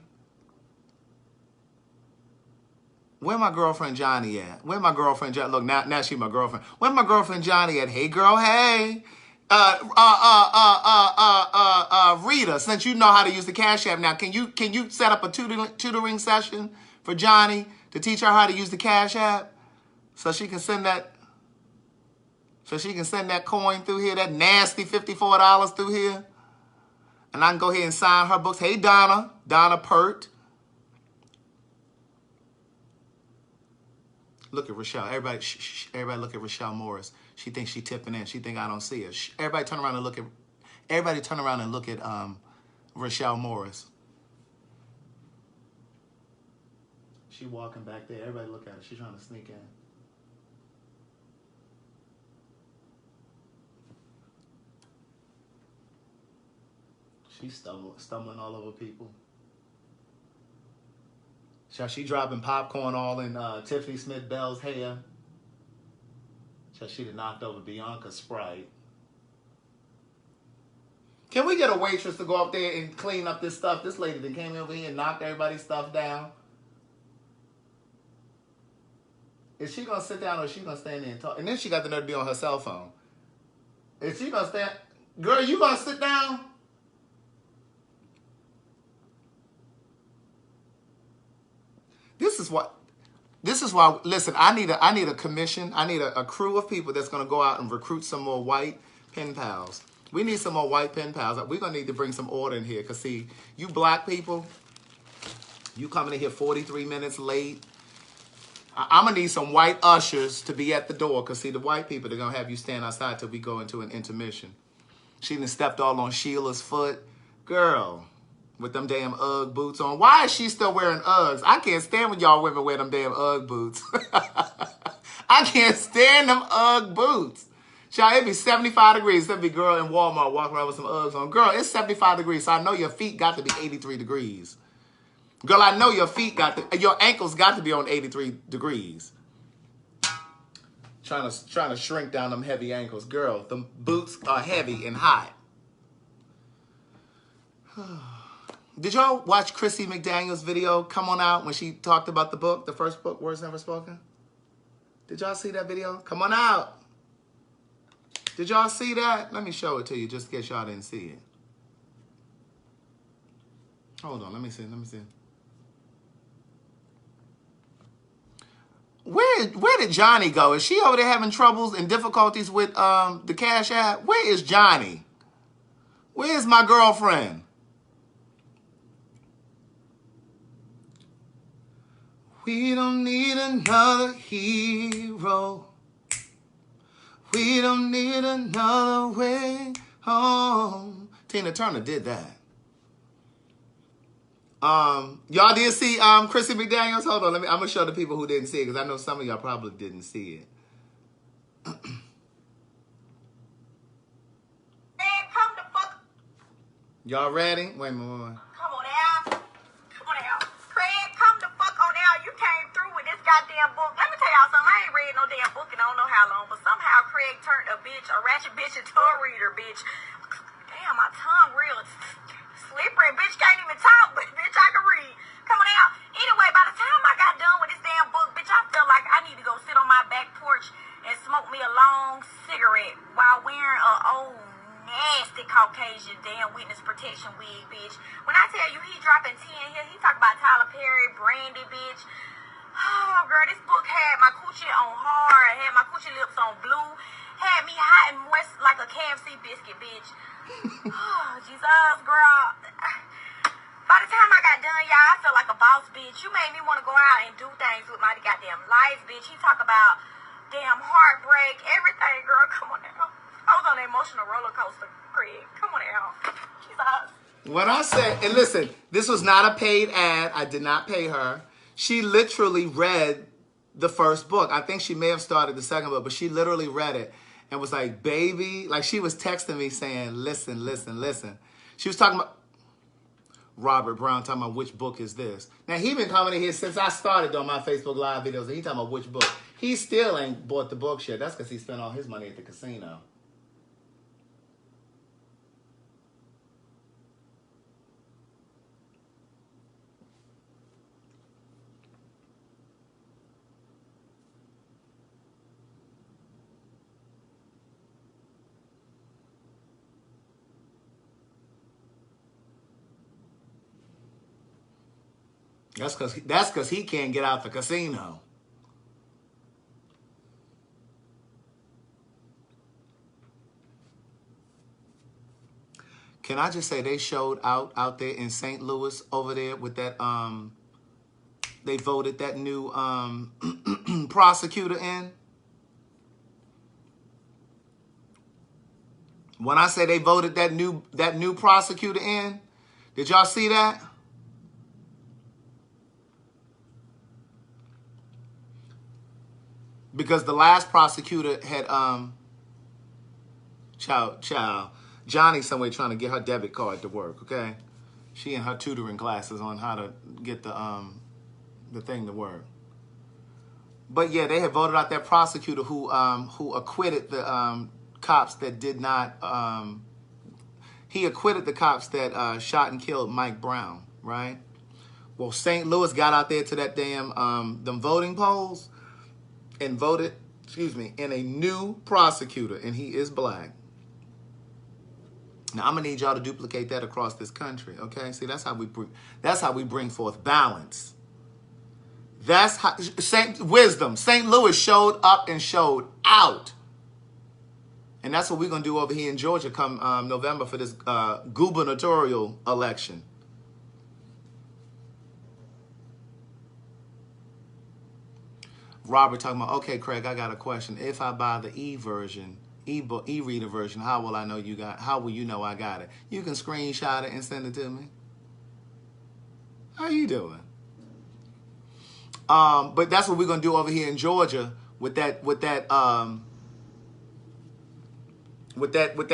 Where my girlfriend Johnny at? Where my girlfriend Johnny? Look, now she my girlfriend. Where my girlfriend Johnny at? Hey, girl, hey. Rita, since you know how to use the Cash App now, can you set up a tutoring session for Johnny to teach her how to use the Cash App so she can send that coin through here, that nasty $54 through here, and I can go ahead and sign her books. Hey, Donna Pert. Look at Rochelle. Everybody, everybody look at Rochelle Morris. She thinks she tipping in. She think I don't see her. Everybody turn around and look at Rochelle Morris. She walking back there. Everybody look at her. She's trying to sneak in. She's stumbling all over people. She dropping popcorn all in Tiffany Smith Bell's hair. She done knocked over Bianca Sprite. Can we get a waitress to go up there and clean up this stuff? This lady that came over here and knocked everybody's stuff down. Is she going to sit down or is she going to stand there and talk? And then she got the nerve to be on her cell phone. Is she going to stand? Girl, you going to sit down? This is why, listen, I need a commission. I need a crew of people that's going to go out and recruit some more white pen pals. We need some more white pen pals. We're going to need to bring some order in here. Because, see, you black people, you coming in here 43 minutes late. I'm going to need some white ushers to be at the door. Because, see, the white people, they're going to have you stand outside till we go into an intermission. She done stepped all on Sheila's foot. Girl. With them damn Ugg boots on. Why is she still wearing Uggs? I can't stand when y'all women wear them damn Ugg boots. I can't stand them Ugg boots. Child, it'd be 75 degrees. There'd be a girl in Walmart walking around with some Uggs on. Girl, it's 75 degrees, so I know your feet got to be 83 degrees. Girl, I know your ankles got to be on 83 degrees. Trying to shrink down them heavy ankles. Girl, them boots are heavy and hot. Did y'all watch Chrissy McDaniel's video come on out when she talked about the book, the first book, Words Never Spoken? Did y'all see that video? Come on out. Did y'all see that? Let me show it to you just in case y'all didn't see it. Hold on, let me see. Where did Johnny go? Is she over there having troubles and difficulties with the Cash App? Where is Johnny? Where's my girlfriend? We don't need another hero. We don't need another way home. Tina Turner did that. Y'all did see Chrissy McDaniels? Hold on, I'm gonna show the people who didn't see it because I know some of y'all probably didn't see it. Y'all ready? Wait a minute. Goddamn book. Let me tell y'all something. I ain't read no damn book and I don't know how long, but somehow Craig turned a ratchet bitch into a reader, bitch. Damn, my tongue real slippery. Bitch can't even talk, but bitch I can read. Come on out. Anyway, by the time I got done with this damn book, bitch, I felt like I need to go sit on my back porch and smoke me a long cigarette while wearing a old nasty Caucasian damn witness protection wig, bitch. When I tell you he dropping 10 here, he talk about Tyler Perry, Brandy, bitch. Oh, girl, this book had my coochie on hard, had my coochie lips on blue, had me hot and moist like a KFC biscuit, bitch. Oh, Jesus, girl. By the time I got done, y'all, I felt like a boss, bitch. You made me want to go out and do things with my goddamn life, bitch. He talk about damn heartbreak, everything, girl. Come on now. I was on an emotional roller coaster, Craig. Come on now. Jesus. When I say, and listen, this was not a paid ad. I did not pay her. She literally read the first book. I think she may have started the second book, but she literally read it and was like, baby, like she was texting me saying, listen, listen, listen. She was talking about Robert Brown, talking about which book is this. Now, he been coming in here since I started on my Facebook Live videos, and he talking about which book. He still ain't bought the books yet. That's because he spent all his money at the casino. That's because he can't get out the casino. Can I just say they showed out there in St. Louis over there with that they voted that new prosecutor in. When I say they voted that new prosecutor in, did y'all see that? Because the last prosecutor had Johnny somewhere trying to get her debit card to work, okay? She in her tutoring classes on how to get the thing to work. But yeah, they had voted out that prosecutor who acquitted the cops that did not he acquitted the cops that shot and killed Mike Brown, right? Well, St. Louis got out there to that damn them voting polls and voted, in a new prosecutor, and he is black. Now I'm gonna need y'all to duplicate that across this country, okay? See, that's how we bring forth balance. That's how St. Louis showed up and showed out. And that's what we're gonna do over here in Georgia come November for this gubernatorial election. Robert talking about, okay, Craig, I got a question. If I buy the e-reader version, how will I know how will you know I got it? You can screenshot it and send it to me. How you doing? But that's what we're gonna do over here in Georgia with that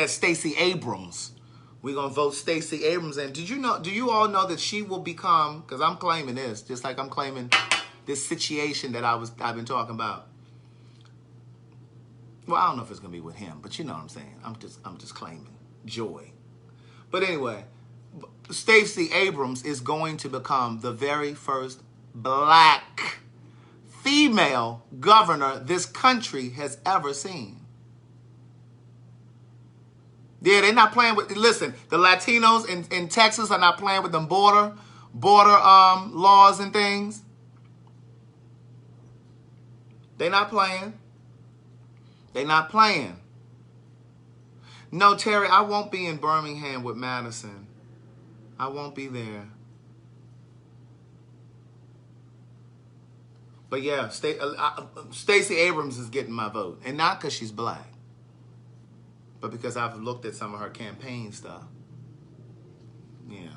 Stacey Abrams. We're gonna vote Stacey Abrams in. Do you all know that she will become, because I'm claiming this, just like I'm claiming this situation that I've been talking about. Well, I don't know if it's gonna be with him, but you know what I'm saying. I'm just claiming joy. But anyway, Stacey Abrams is going to become the very first black female governor this country has ever seen. Yeah, they're not playing with. Listen, the Latinos in Texas are not playing with them border laws and things. They're not playing. They're not playing. No, Terry, I won't be in Birmingham with Madison. I won't be there. But yeah, Stacey Abrams is getting my vote. And not because she's black, but because I've looked at some of her campaign stuff. Yeah.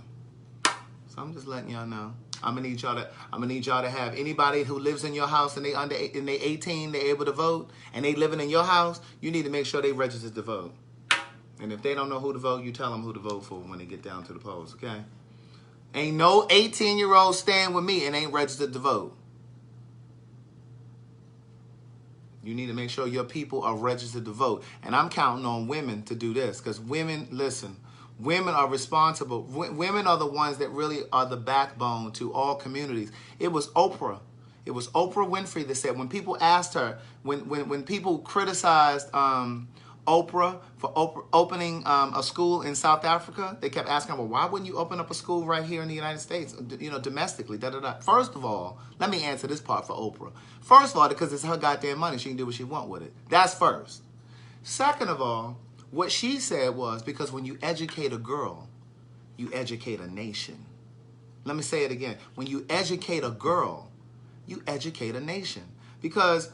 So I'm just letting y'all know. I'm gonna need y'all to have anybody who lives in your house and they 18, they're able to vote, and they living in your house, you need to make sure they registered to vote. And if they don't know who to vote, you tell them who to vote for when they get down to the polls, okay? Ain't no 18-year-old staying with me and ain't registered to vote. You need to make sure your people are registered to vote. And I'm counting on women to do this, because women, listen, women are responsible. Women are the ones that really are the backbone to all communities. It was Oprah. It was Oprah Winfrey that said, when people asked her, when people criticized Oprah for opening a school in South Africa, they kept asking her, well, why wouldn't you open up a school right here in the United States, domestically, da-da-da. First of all, let me answer this part for Oprah. First of all, because it's her goddamn money, she can do what she wants with it. That's first. Second of all, what she said was, because when you educate a girl, you educate a nation. Let me say it again. When you educate a girl, you educate a nation. Because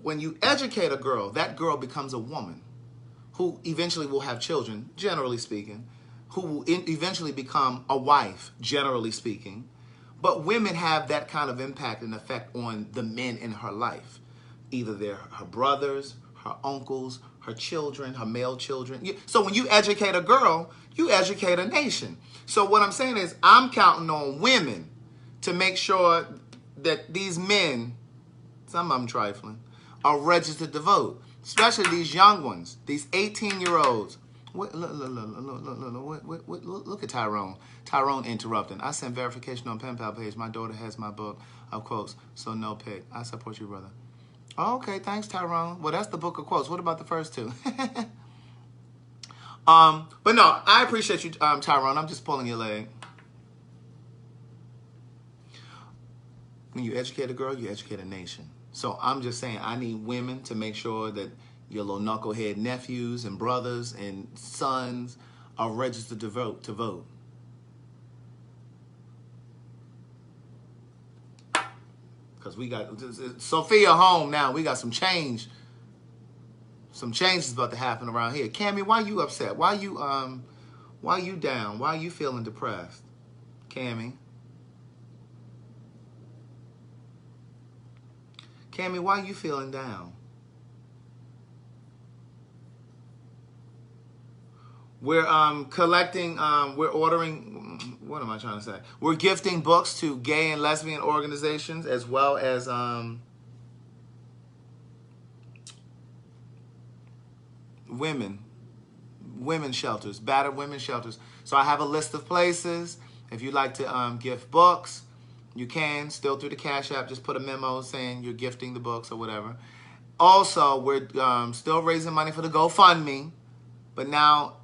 when you educate a girl, that girl becomes a woman who eventually will have children, generally speaking, who will eventually become a wife, generally speaking. But women have that kind of impact and effect on the men in her life. Either they're her brothers, her uncles, her children, her male children. So when you educate a girl, you educate a nation. So what I'm saying is I'm counting on women to make sure that these men, some of them trifling, are registered to vote. Especially these young ones, these 18-year-olds. Look at Tyrone. Tyrone interrupting. I sent verification on pen pal page. My daughter has my book of quotes, so no pick. I support you, brother. Oh, okay, thanks, Tyrone. Well, that's the book of quotes. What about the first two? But no, I appreciate you, Tyrone. I'm just pulling your leg. When you educate a girl, you educate a nation. So I'm just saying, I need women to make sure that your little knucklehead nephews and brothers and sons are registered to vote. Because we got Sophia home now. We got some change. Some change is about to happen around here. Cammy, why you upset? Why you down? Why you feeling depressed? Cammy, why you feeling down? We're collecting, we're ordering, what am I trying to say? We're gifting books to gay and lesbian organizations as well as women's shelters, battered women's shelters. So I have a list of places. If you'd like to gift books, you can, still through the Cash App. Just put a memo saying you're gifting the books or whatever. Also, we're still raising money for the GoFundMe, but now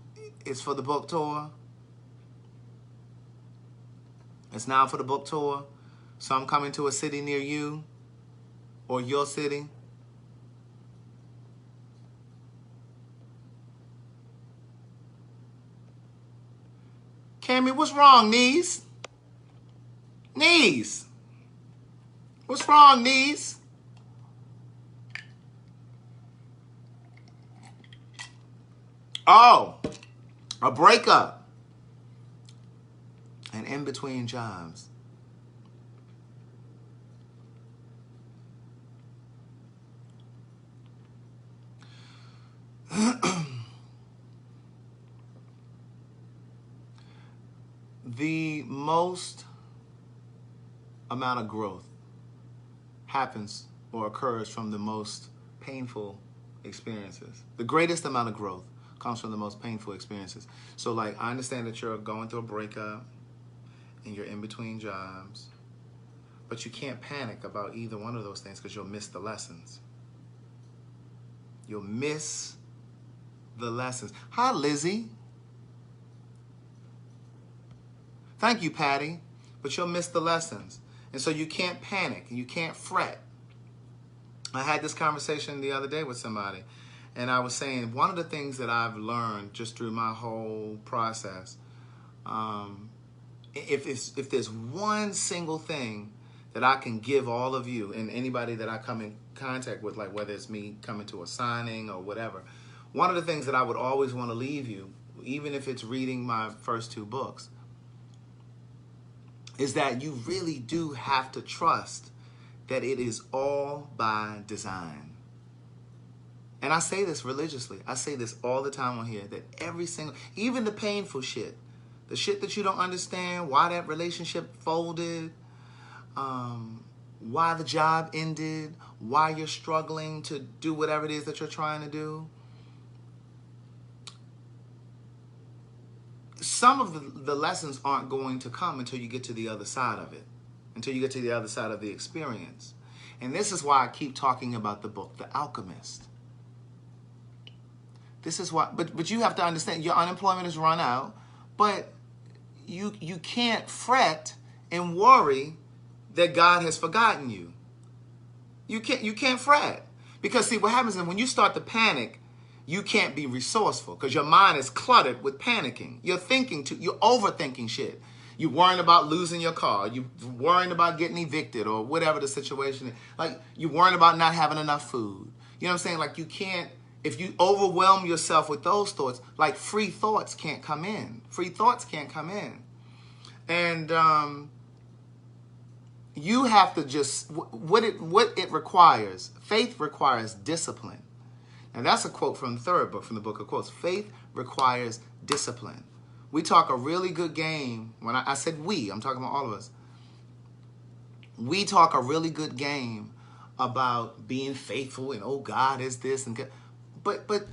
it's for the book tour. It's now for the book tour. So I'm coming to a city near you or your city. Cammy, what's wrong, knees? Knees. What's wrong, knees? Oh, a breakup. And in between jobs. The most amount of growth happens or occurs from the most painful experiences. The greatest amount of growth comes from the most painful experiences. So, like, I understand that you're going through a breakup and you're in between jobs, but you can't panic about either one of those things because you'll miss the lessons. You'll miss the lessons. Hi, Lizzie. Thank you, Patty. But you'll miss the lessons. And so you can't panic and you can't fret. I had this conversation the other day with somebody, and I was saying one of the things that I've learned just through my whole process, if there's one single thing that I can give all of you and anybody that I come in contact with, like whether it's me coming to a signing or whatever, one of the things that I would always want to leave you, even if it's reading my first two books, is that you really do have to trust that it is all by design. And I say this religiously. I say this all the time on here, that every single, even the painful shit, the shit that you don't understand, why that relationship folded, why the job ended, why you're struggling to do whatever it is that you're trying to do. Some of the lessons aren't going to come until you get to the other side of it, until you get to the other side of the experience. And this is why I keep talking about the book, The Alchemist. This is why, but you have to understand, your unemployment is run out, but you can't fret and worry that God has forgotten you. You can't fret. Because see, what happens is when you start to panic, you can't be resourceful because your mind is cluttered with panicking. You're overthinking shit. You're worrying about losing your car. You're worrying about getting evicted or whatever the situation is. Like, you're worrying about not having enough food. You know what I'm saying? Like, you can't if you overwhelm yourself with those thoughts, like free thoughts can't come in. Free thoughts can't come in. And you have to just, what it requires, faith requires discipline. And that's a quote from the third book, from the book of quotes. Faith requires discipline. We talk a really good game. When I said we, I'm talking about all of us. We talk a really good game about being faithful and, oh, God is this. And but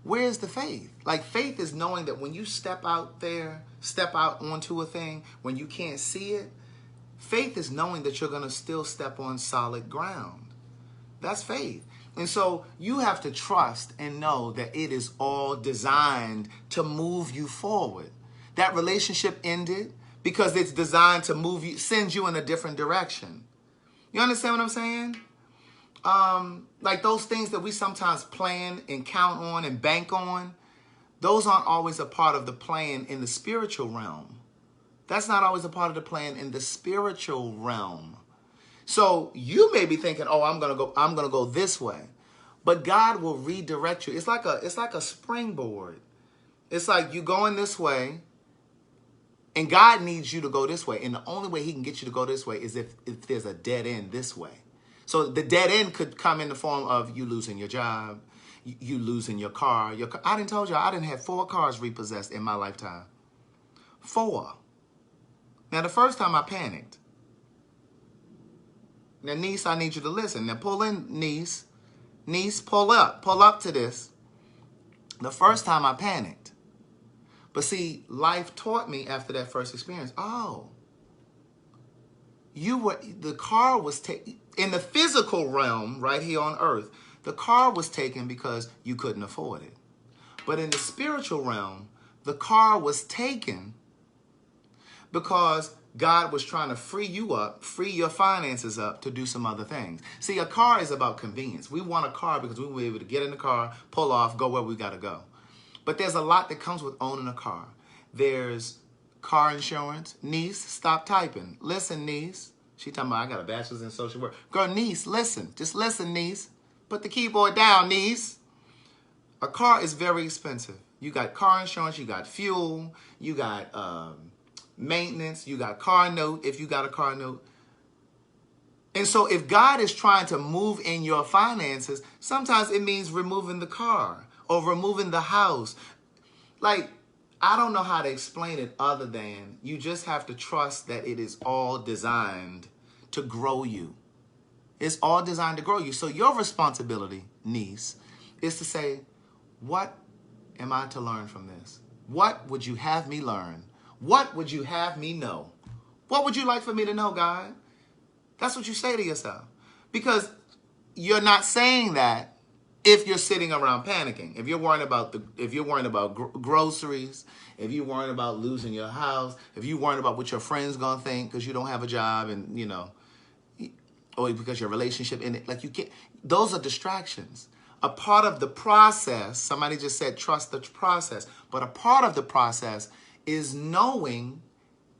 where's the faith? Like, faith is knowing that when you step out there, step out onto a thing, when you can't see it, faith is knowing that you're going to still step on solid ground. That's faith. And so you have to trust and know that it is all designed to move you forward. That relationship ended because it's designed to move you, send you in a different direction. You understand what I'm saying? Like those things that we sometimes plan and count on and bank on, those aren't always a part of the plan in the spiritual realm. That's not always a part of the plan in the spiritual realm. So you may be thinking, oh, I'm gonna go this way. But God will redirect you. It's like a springboard. It's like you going this way, and God needs you to go this way. And the only way he can get you to go this way is if there's a dead end this way. So the dead end could come in the form of you losing your job, you losing your car. I done told you I done had 4 cars repossessed in my lifetime. 4. Now, the first time I panicked. Now, niece, I need you to listen. Now, pull in, niece. Niece, pull up. Pull up to this. The first time I panicked. But see, life taught me after that first experience, oh, the car was taken, in the physical realm right here on earth, the car was taken because you couldn't afford it. But in the spiritual realm, the car was taken because God was trying to free you up, free your finances up to do some other things. See, a car is about convenience. We want a car because we will be able to get in the car, pull off, go where we got to go. But there's a lot that comes with owning a car. There's car insurance. Niece, stop typing. Listen, niece. She talking about, I got a bachelor's in social work. Girl, niece, listen. Just listen, niece. Put the keyboard down, niece. A car is very expensive. You got car insurance, you got fuel, you got maintenance, you got car note if you got a car note. And so if God is trying to move in your finances, sometimes it means removing the car or removing the house. Like, I don't know how to explain it other than you just have to trust that it is all designed to grow you. It's all designed to grow you. So your responsibility, niece, is to say, what am I to learn from this? What would you have me learn? What would you have me know? What would you like for me to know, God? That's what you say to yourself. Because you're not saying that if you're sitting around panicking. If you're worrying about groceries, if you're worrying about losing your house, if you're worrying about what your friends gonna think because you don't have a job and or because your relationship in it, like you can't. Those are distractions. A part of the process. Somebody just said trust the process, but a part of the process is knowing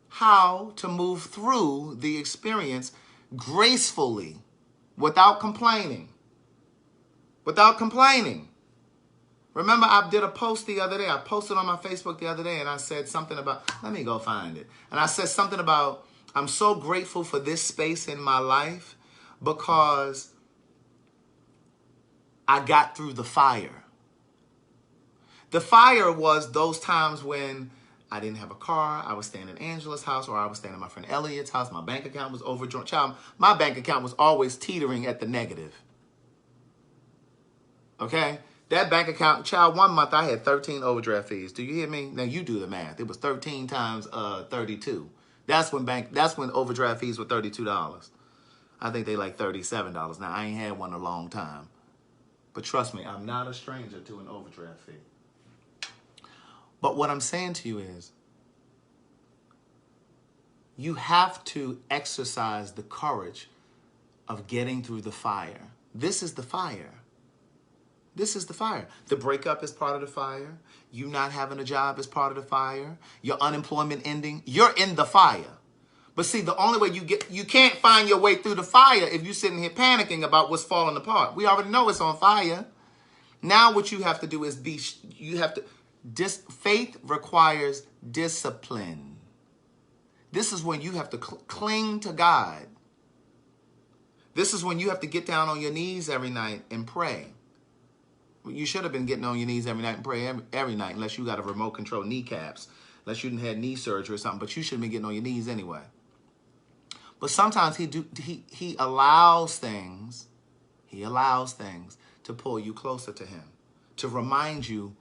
how to move through the experience gracefully, without complaining. Without complaining. Remember, I did a post the other day. I posted on my Facebook the other day, and I said something about, let me go find it. And I said something about, I'm so grateful for this space in my life because I got through the fire. The fire was those times when I didn't have a car. I was staying in Angela's house, or I was staying at my friend Elliot's house. My bank account was overdrawn. Child, my bank account was always teetering at the negative. Okay? That bank account, child, 1 month I had 13 overdraft fees. Do you hear me? Now you do the math. It was 13 times 32. That's when overdraft fees were $32. I think they like $37 now. I ain't had one in a long time. But trust me, I'm not a stranger to an overdraft fee. But what I'm saying to you is, you have to exercise the courage of getting through the fire. This is the fire. This is the fire. The breakup is part of the fire. You not having a job is part of the fire. Your unemployment ending, you're in the fire. But see, the only way you can't find your way through the fire if you're sitting here panicking about what's falling apart. We already know it's on fire. Now what you have to do is faith requires discipline. This is when you have to cling to God. This is when you have to get down on your knees every night and pray. You should have been getting on your knees every night and pray every night, unless you got a remote control kneecaps, unless you didn't have knee surgery or something, but you should have been getting on your knees anyway. But sometimes he allows things to pull you closer to him, to remind you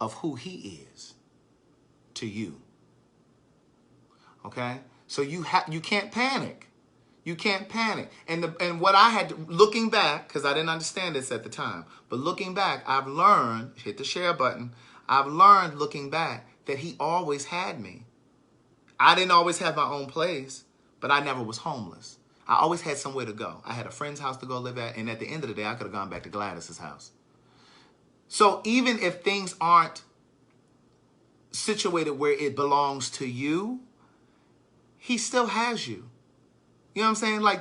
of who he is to you. Okay? So you can't panic. You can't panic. And what I had to, looking back, because I didn't understand this at the time, but looking back, I've learned, hit the share button, I've learned looking back that he always had me. I didn't always have my own place, but I never was homeless. I always had somewhere to go. I had a friend's house to go live at, and at the end of the day, I could have gone back to Gladys's house. So even if things aren't situated where it belongs to you, he still has you. You know what I'm saying? Like,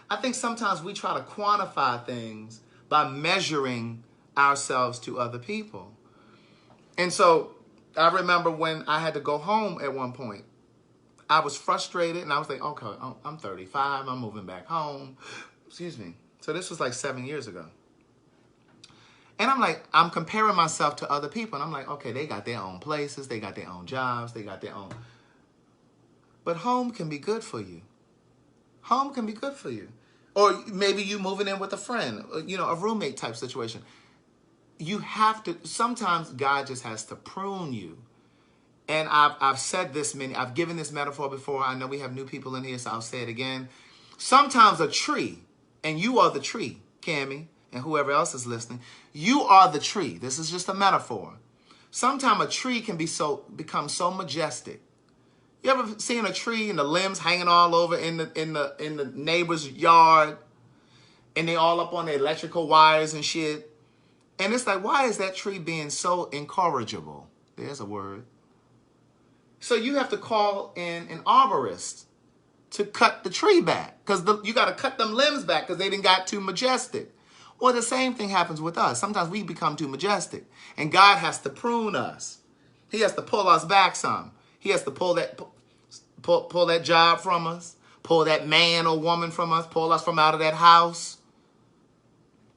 I think sometimes we try to quantify things by measuring ourselves to other people. And so I remember when I had to go home at one point, I was frustrated and I was like, okay, I'm 35. I'm moving back home. Excuse me. So this was like 7 years ago. And I'm like, I'm comparing myself to other people. And I'm like, okay, they got their own places. They got their own jobs. They got their own. But home can be good for you. Home can be good for you. Or maybe you moving in with a friend, you know, a roommate type situation. You have to, sometimes God just has to prune you. And I've said this I've given this metaphor before. I know we have new people in here, so I'll say it again. Sometimes a tree, and you are the tree, Cammie, and whoever else is listening, you are the tree. This is just a metaphor. Sometimes a tree can become so majestic. You ever seen a tree and the limbs hanging all over in the neighbor's yard, and they all up on the electrical wires and shit? And it's like, why is that tree being so incorrigible? There's a word. So you have to call in an arborist to cut the tree back, because you got to cut them limbs back because they done got too majestic. Well, the same thing happens with us. Sometimes we become too majestic, and God has to prune us. He has to pull us back some. He has to pull that job from us, pull that man or woman from us, pull us from out of that house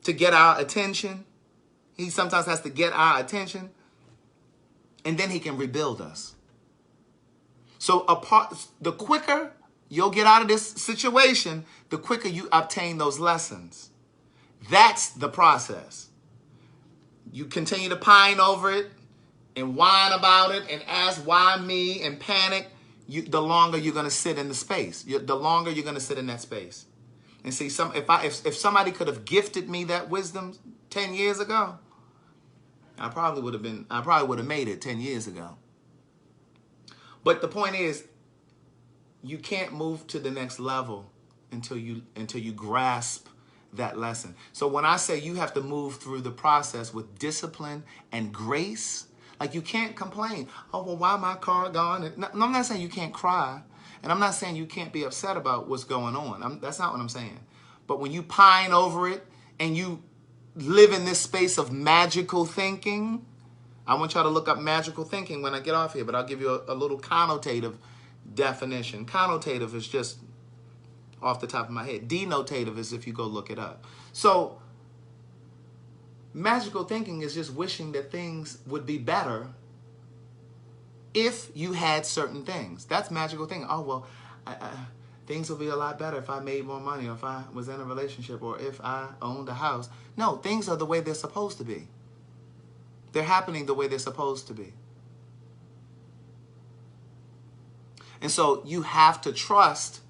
to get our attention. He sometimes has to get our attention, and then he can rebuild us. So the quicker you'll get out of this situation, the quicker you obtain those lessons. That's the process. You continue to pine over it and whine about it and ask why me and panic. The longer you're going to sit in the space, the longer you're going to sit in that space. And see, if somebody could have gifted me that wisdom 10 years ago, I probably would have made it 10 years ago. But the point is, you can't move to the next level until you grasp that lesson. So when I say you have to move through the process with discipline and grace, like, you can't complain. Oh, well, why my car gone? And I'm not saying you can't cry. And I'm not saying you can't be upset about what's going on. That's not what I'm saying. But when you pine over it and you live in this space of magical thinking, I want y'all to look up magical thinking when I get off here, but I'll give you a little connotative definition. Connotative is just off the top of my head. Denotative is if you go look it up. So magical thinking is just wishing that things would be better if you had certain things. That's magical thinking. Oh, well, things will be a lot better if I made more money, or if I was in a relationship, or if I owned a house. No, things are the way they're supposed to be. They're happening the way they're supposed to be. And so you have to trust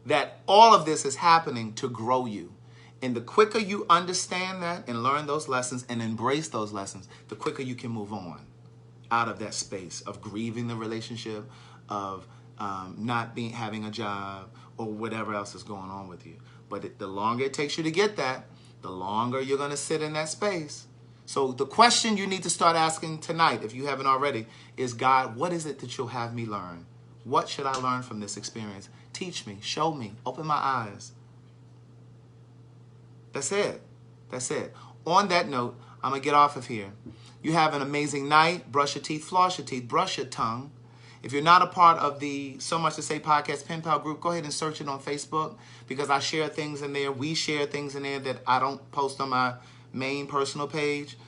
that all of this is happening to grow you. And the quicker you understand that and learn those lessons and embrace those lessons, the quicker you can move on out of that space of grieving the relationship, of not having a job, or whatever else is going on with you. But the longer it takes you to get that, the longer you're going to sit in that space. So the question you need to start asking tonight, if you haven't already, is, God, what is it that you'll have me learn? What should I learn from this experience? Teach me, show me, open my eyes. That's it. That's it. On that note, I'm going to get off of here. You have an amazing night. Brush your teeth, floss your teeth, brush your tongue. If you're not a part of the So Much to Say podcast pen pal group, go ahead and search it on Facebook, because I share things in there. We share things in there that I don't post on my main personal page.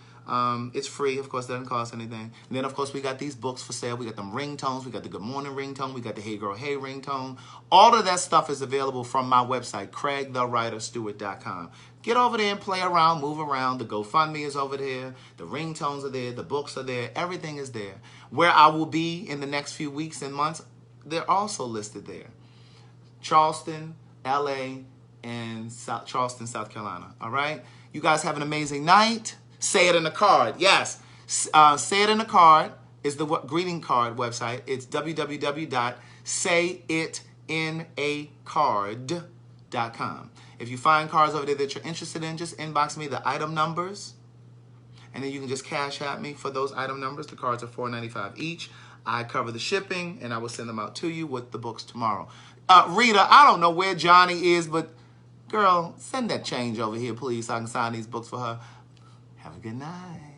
It's free, of course, doesn't cost anything. And then, of course, we got these books for sale. We got them ringtones. We got the Good Morning ringtone. We got the Hey Girl Hey ringtone. All of that stuff is available from my website, CraigTheWriterStewart.com. Get over there and play around, move around. The GoFundMe is over there. The ringtones are there. The books are there. Everything is there. Where I will be in the next few weeks and months, they're also listed there. Charleston, LA, and Charleston, South Carolina. All right? You guys have an amazing night. Say it in the card. Yes. Say it in the card is the greeting card website. It's www.sayitinaCard.com. If you find cards over there that you're interested in, just inbox me the item numbers, and then you can just cash at me for those item numbers. The cards are $4.95 each. I cover the shipping, and I will send them out to you with the books tomorrow. Rita, I don't know where Johnny is, but girl, send that change over here, please, so I can sign these books for her. Have a good night.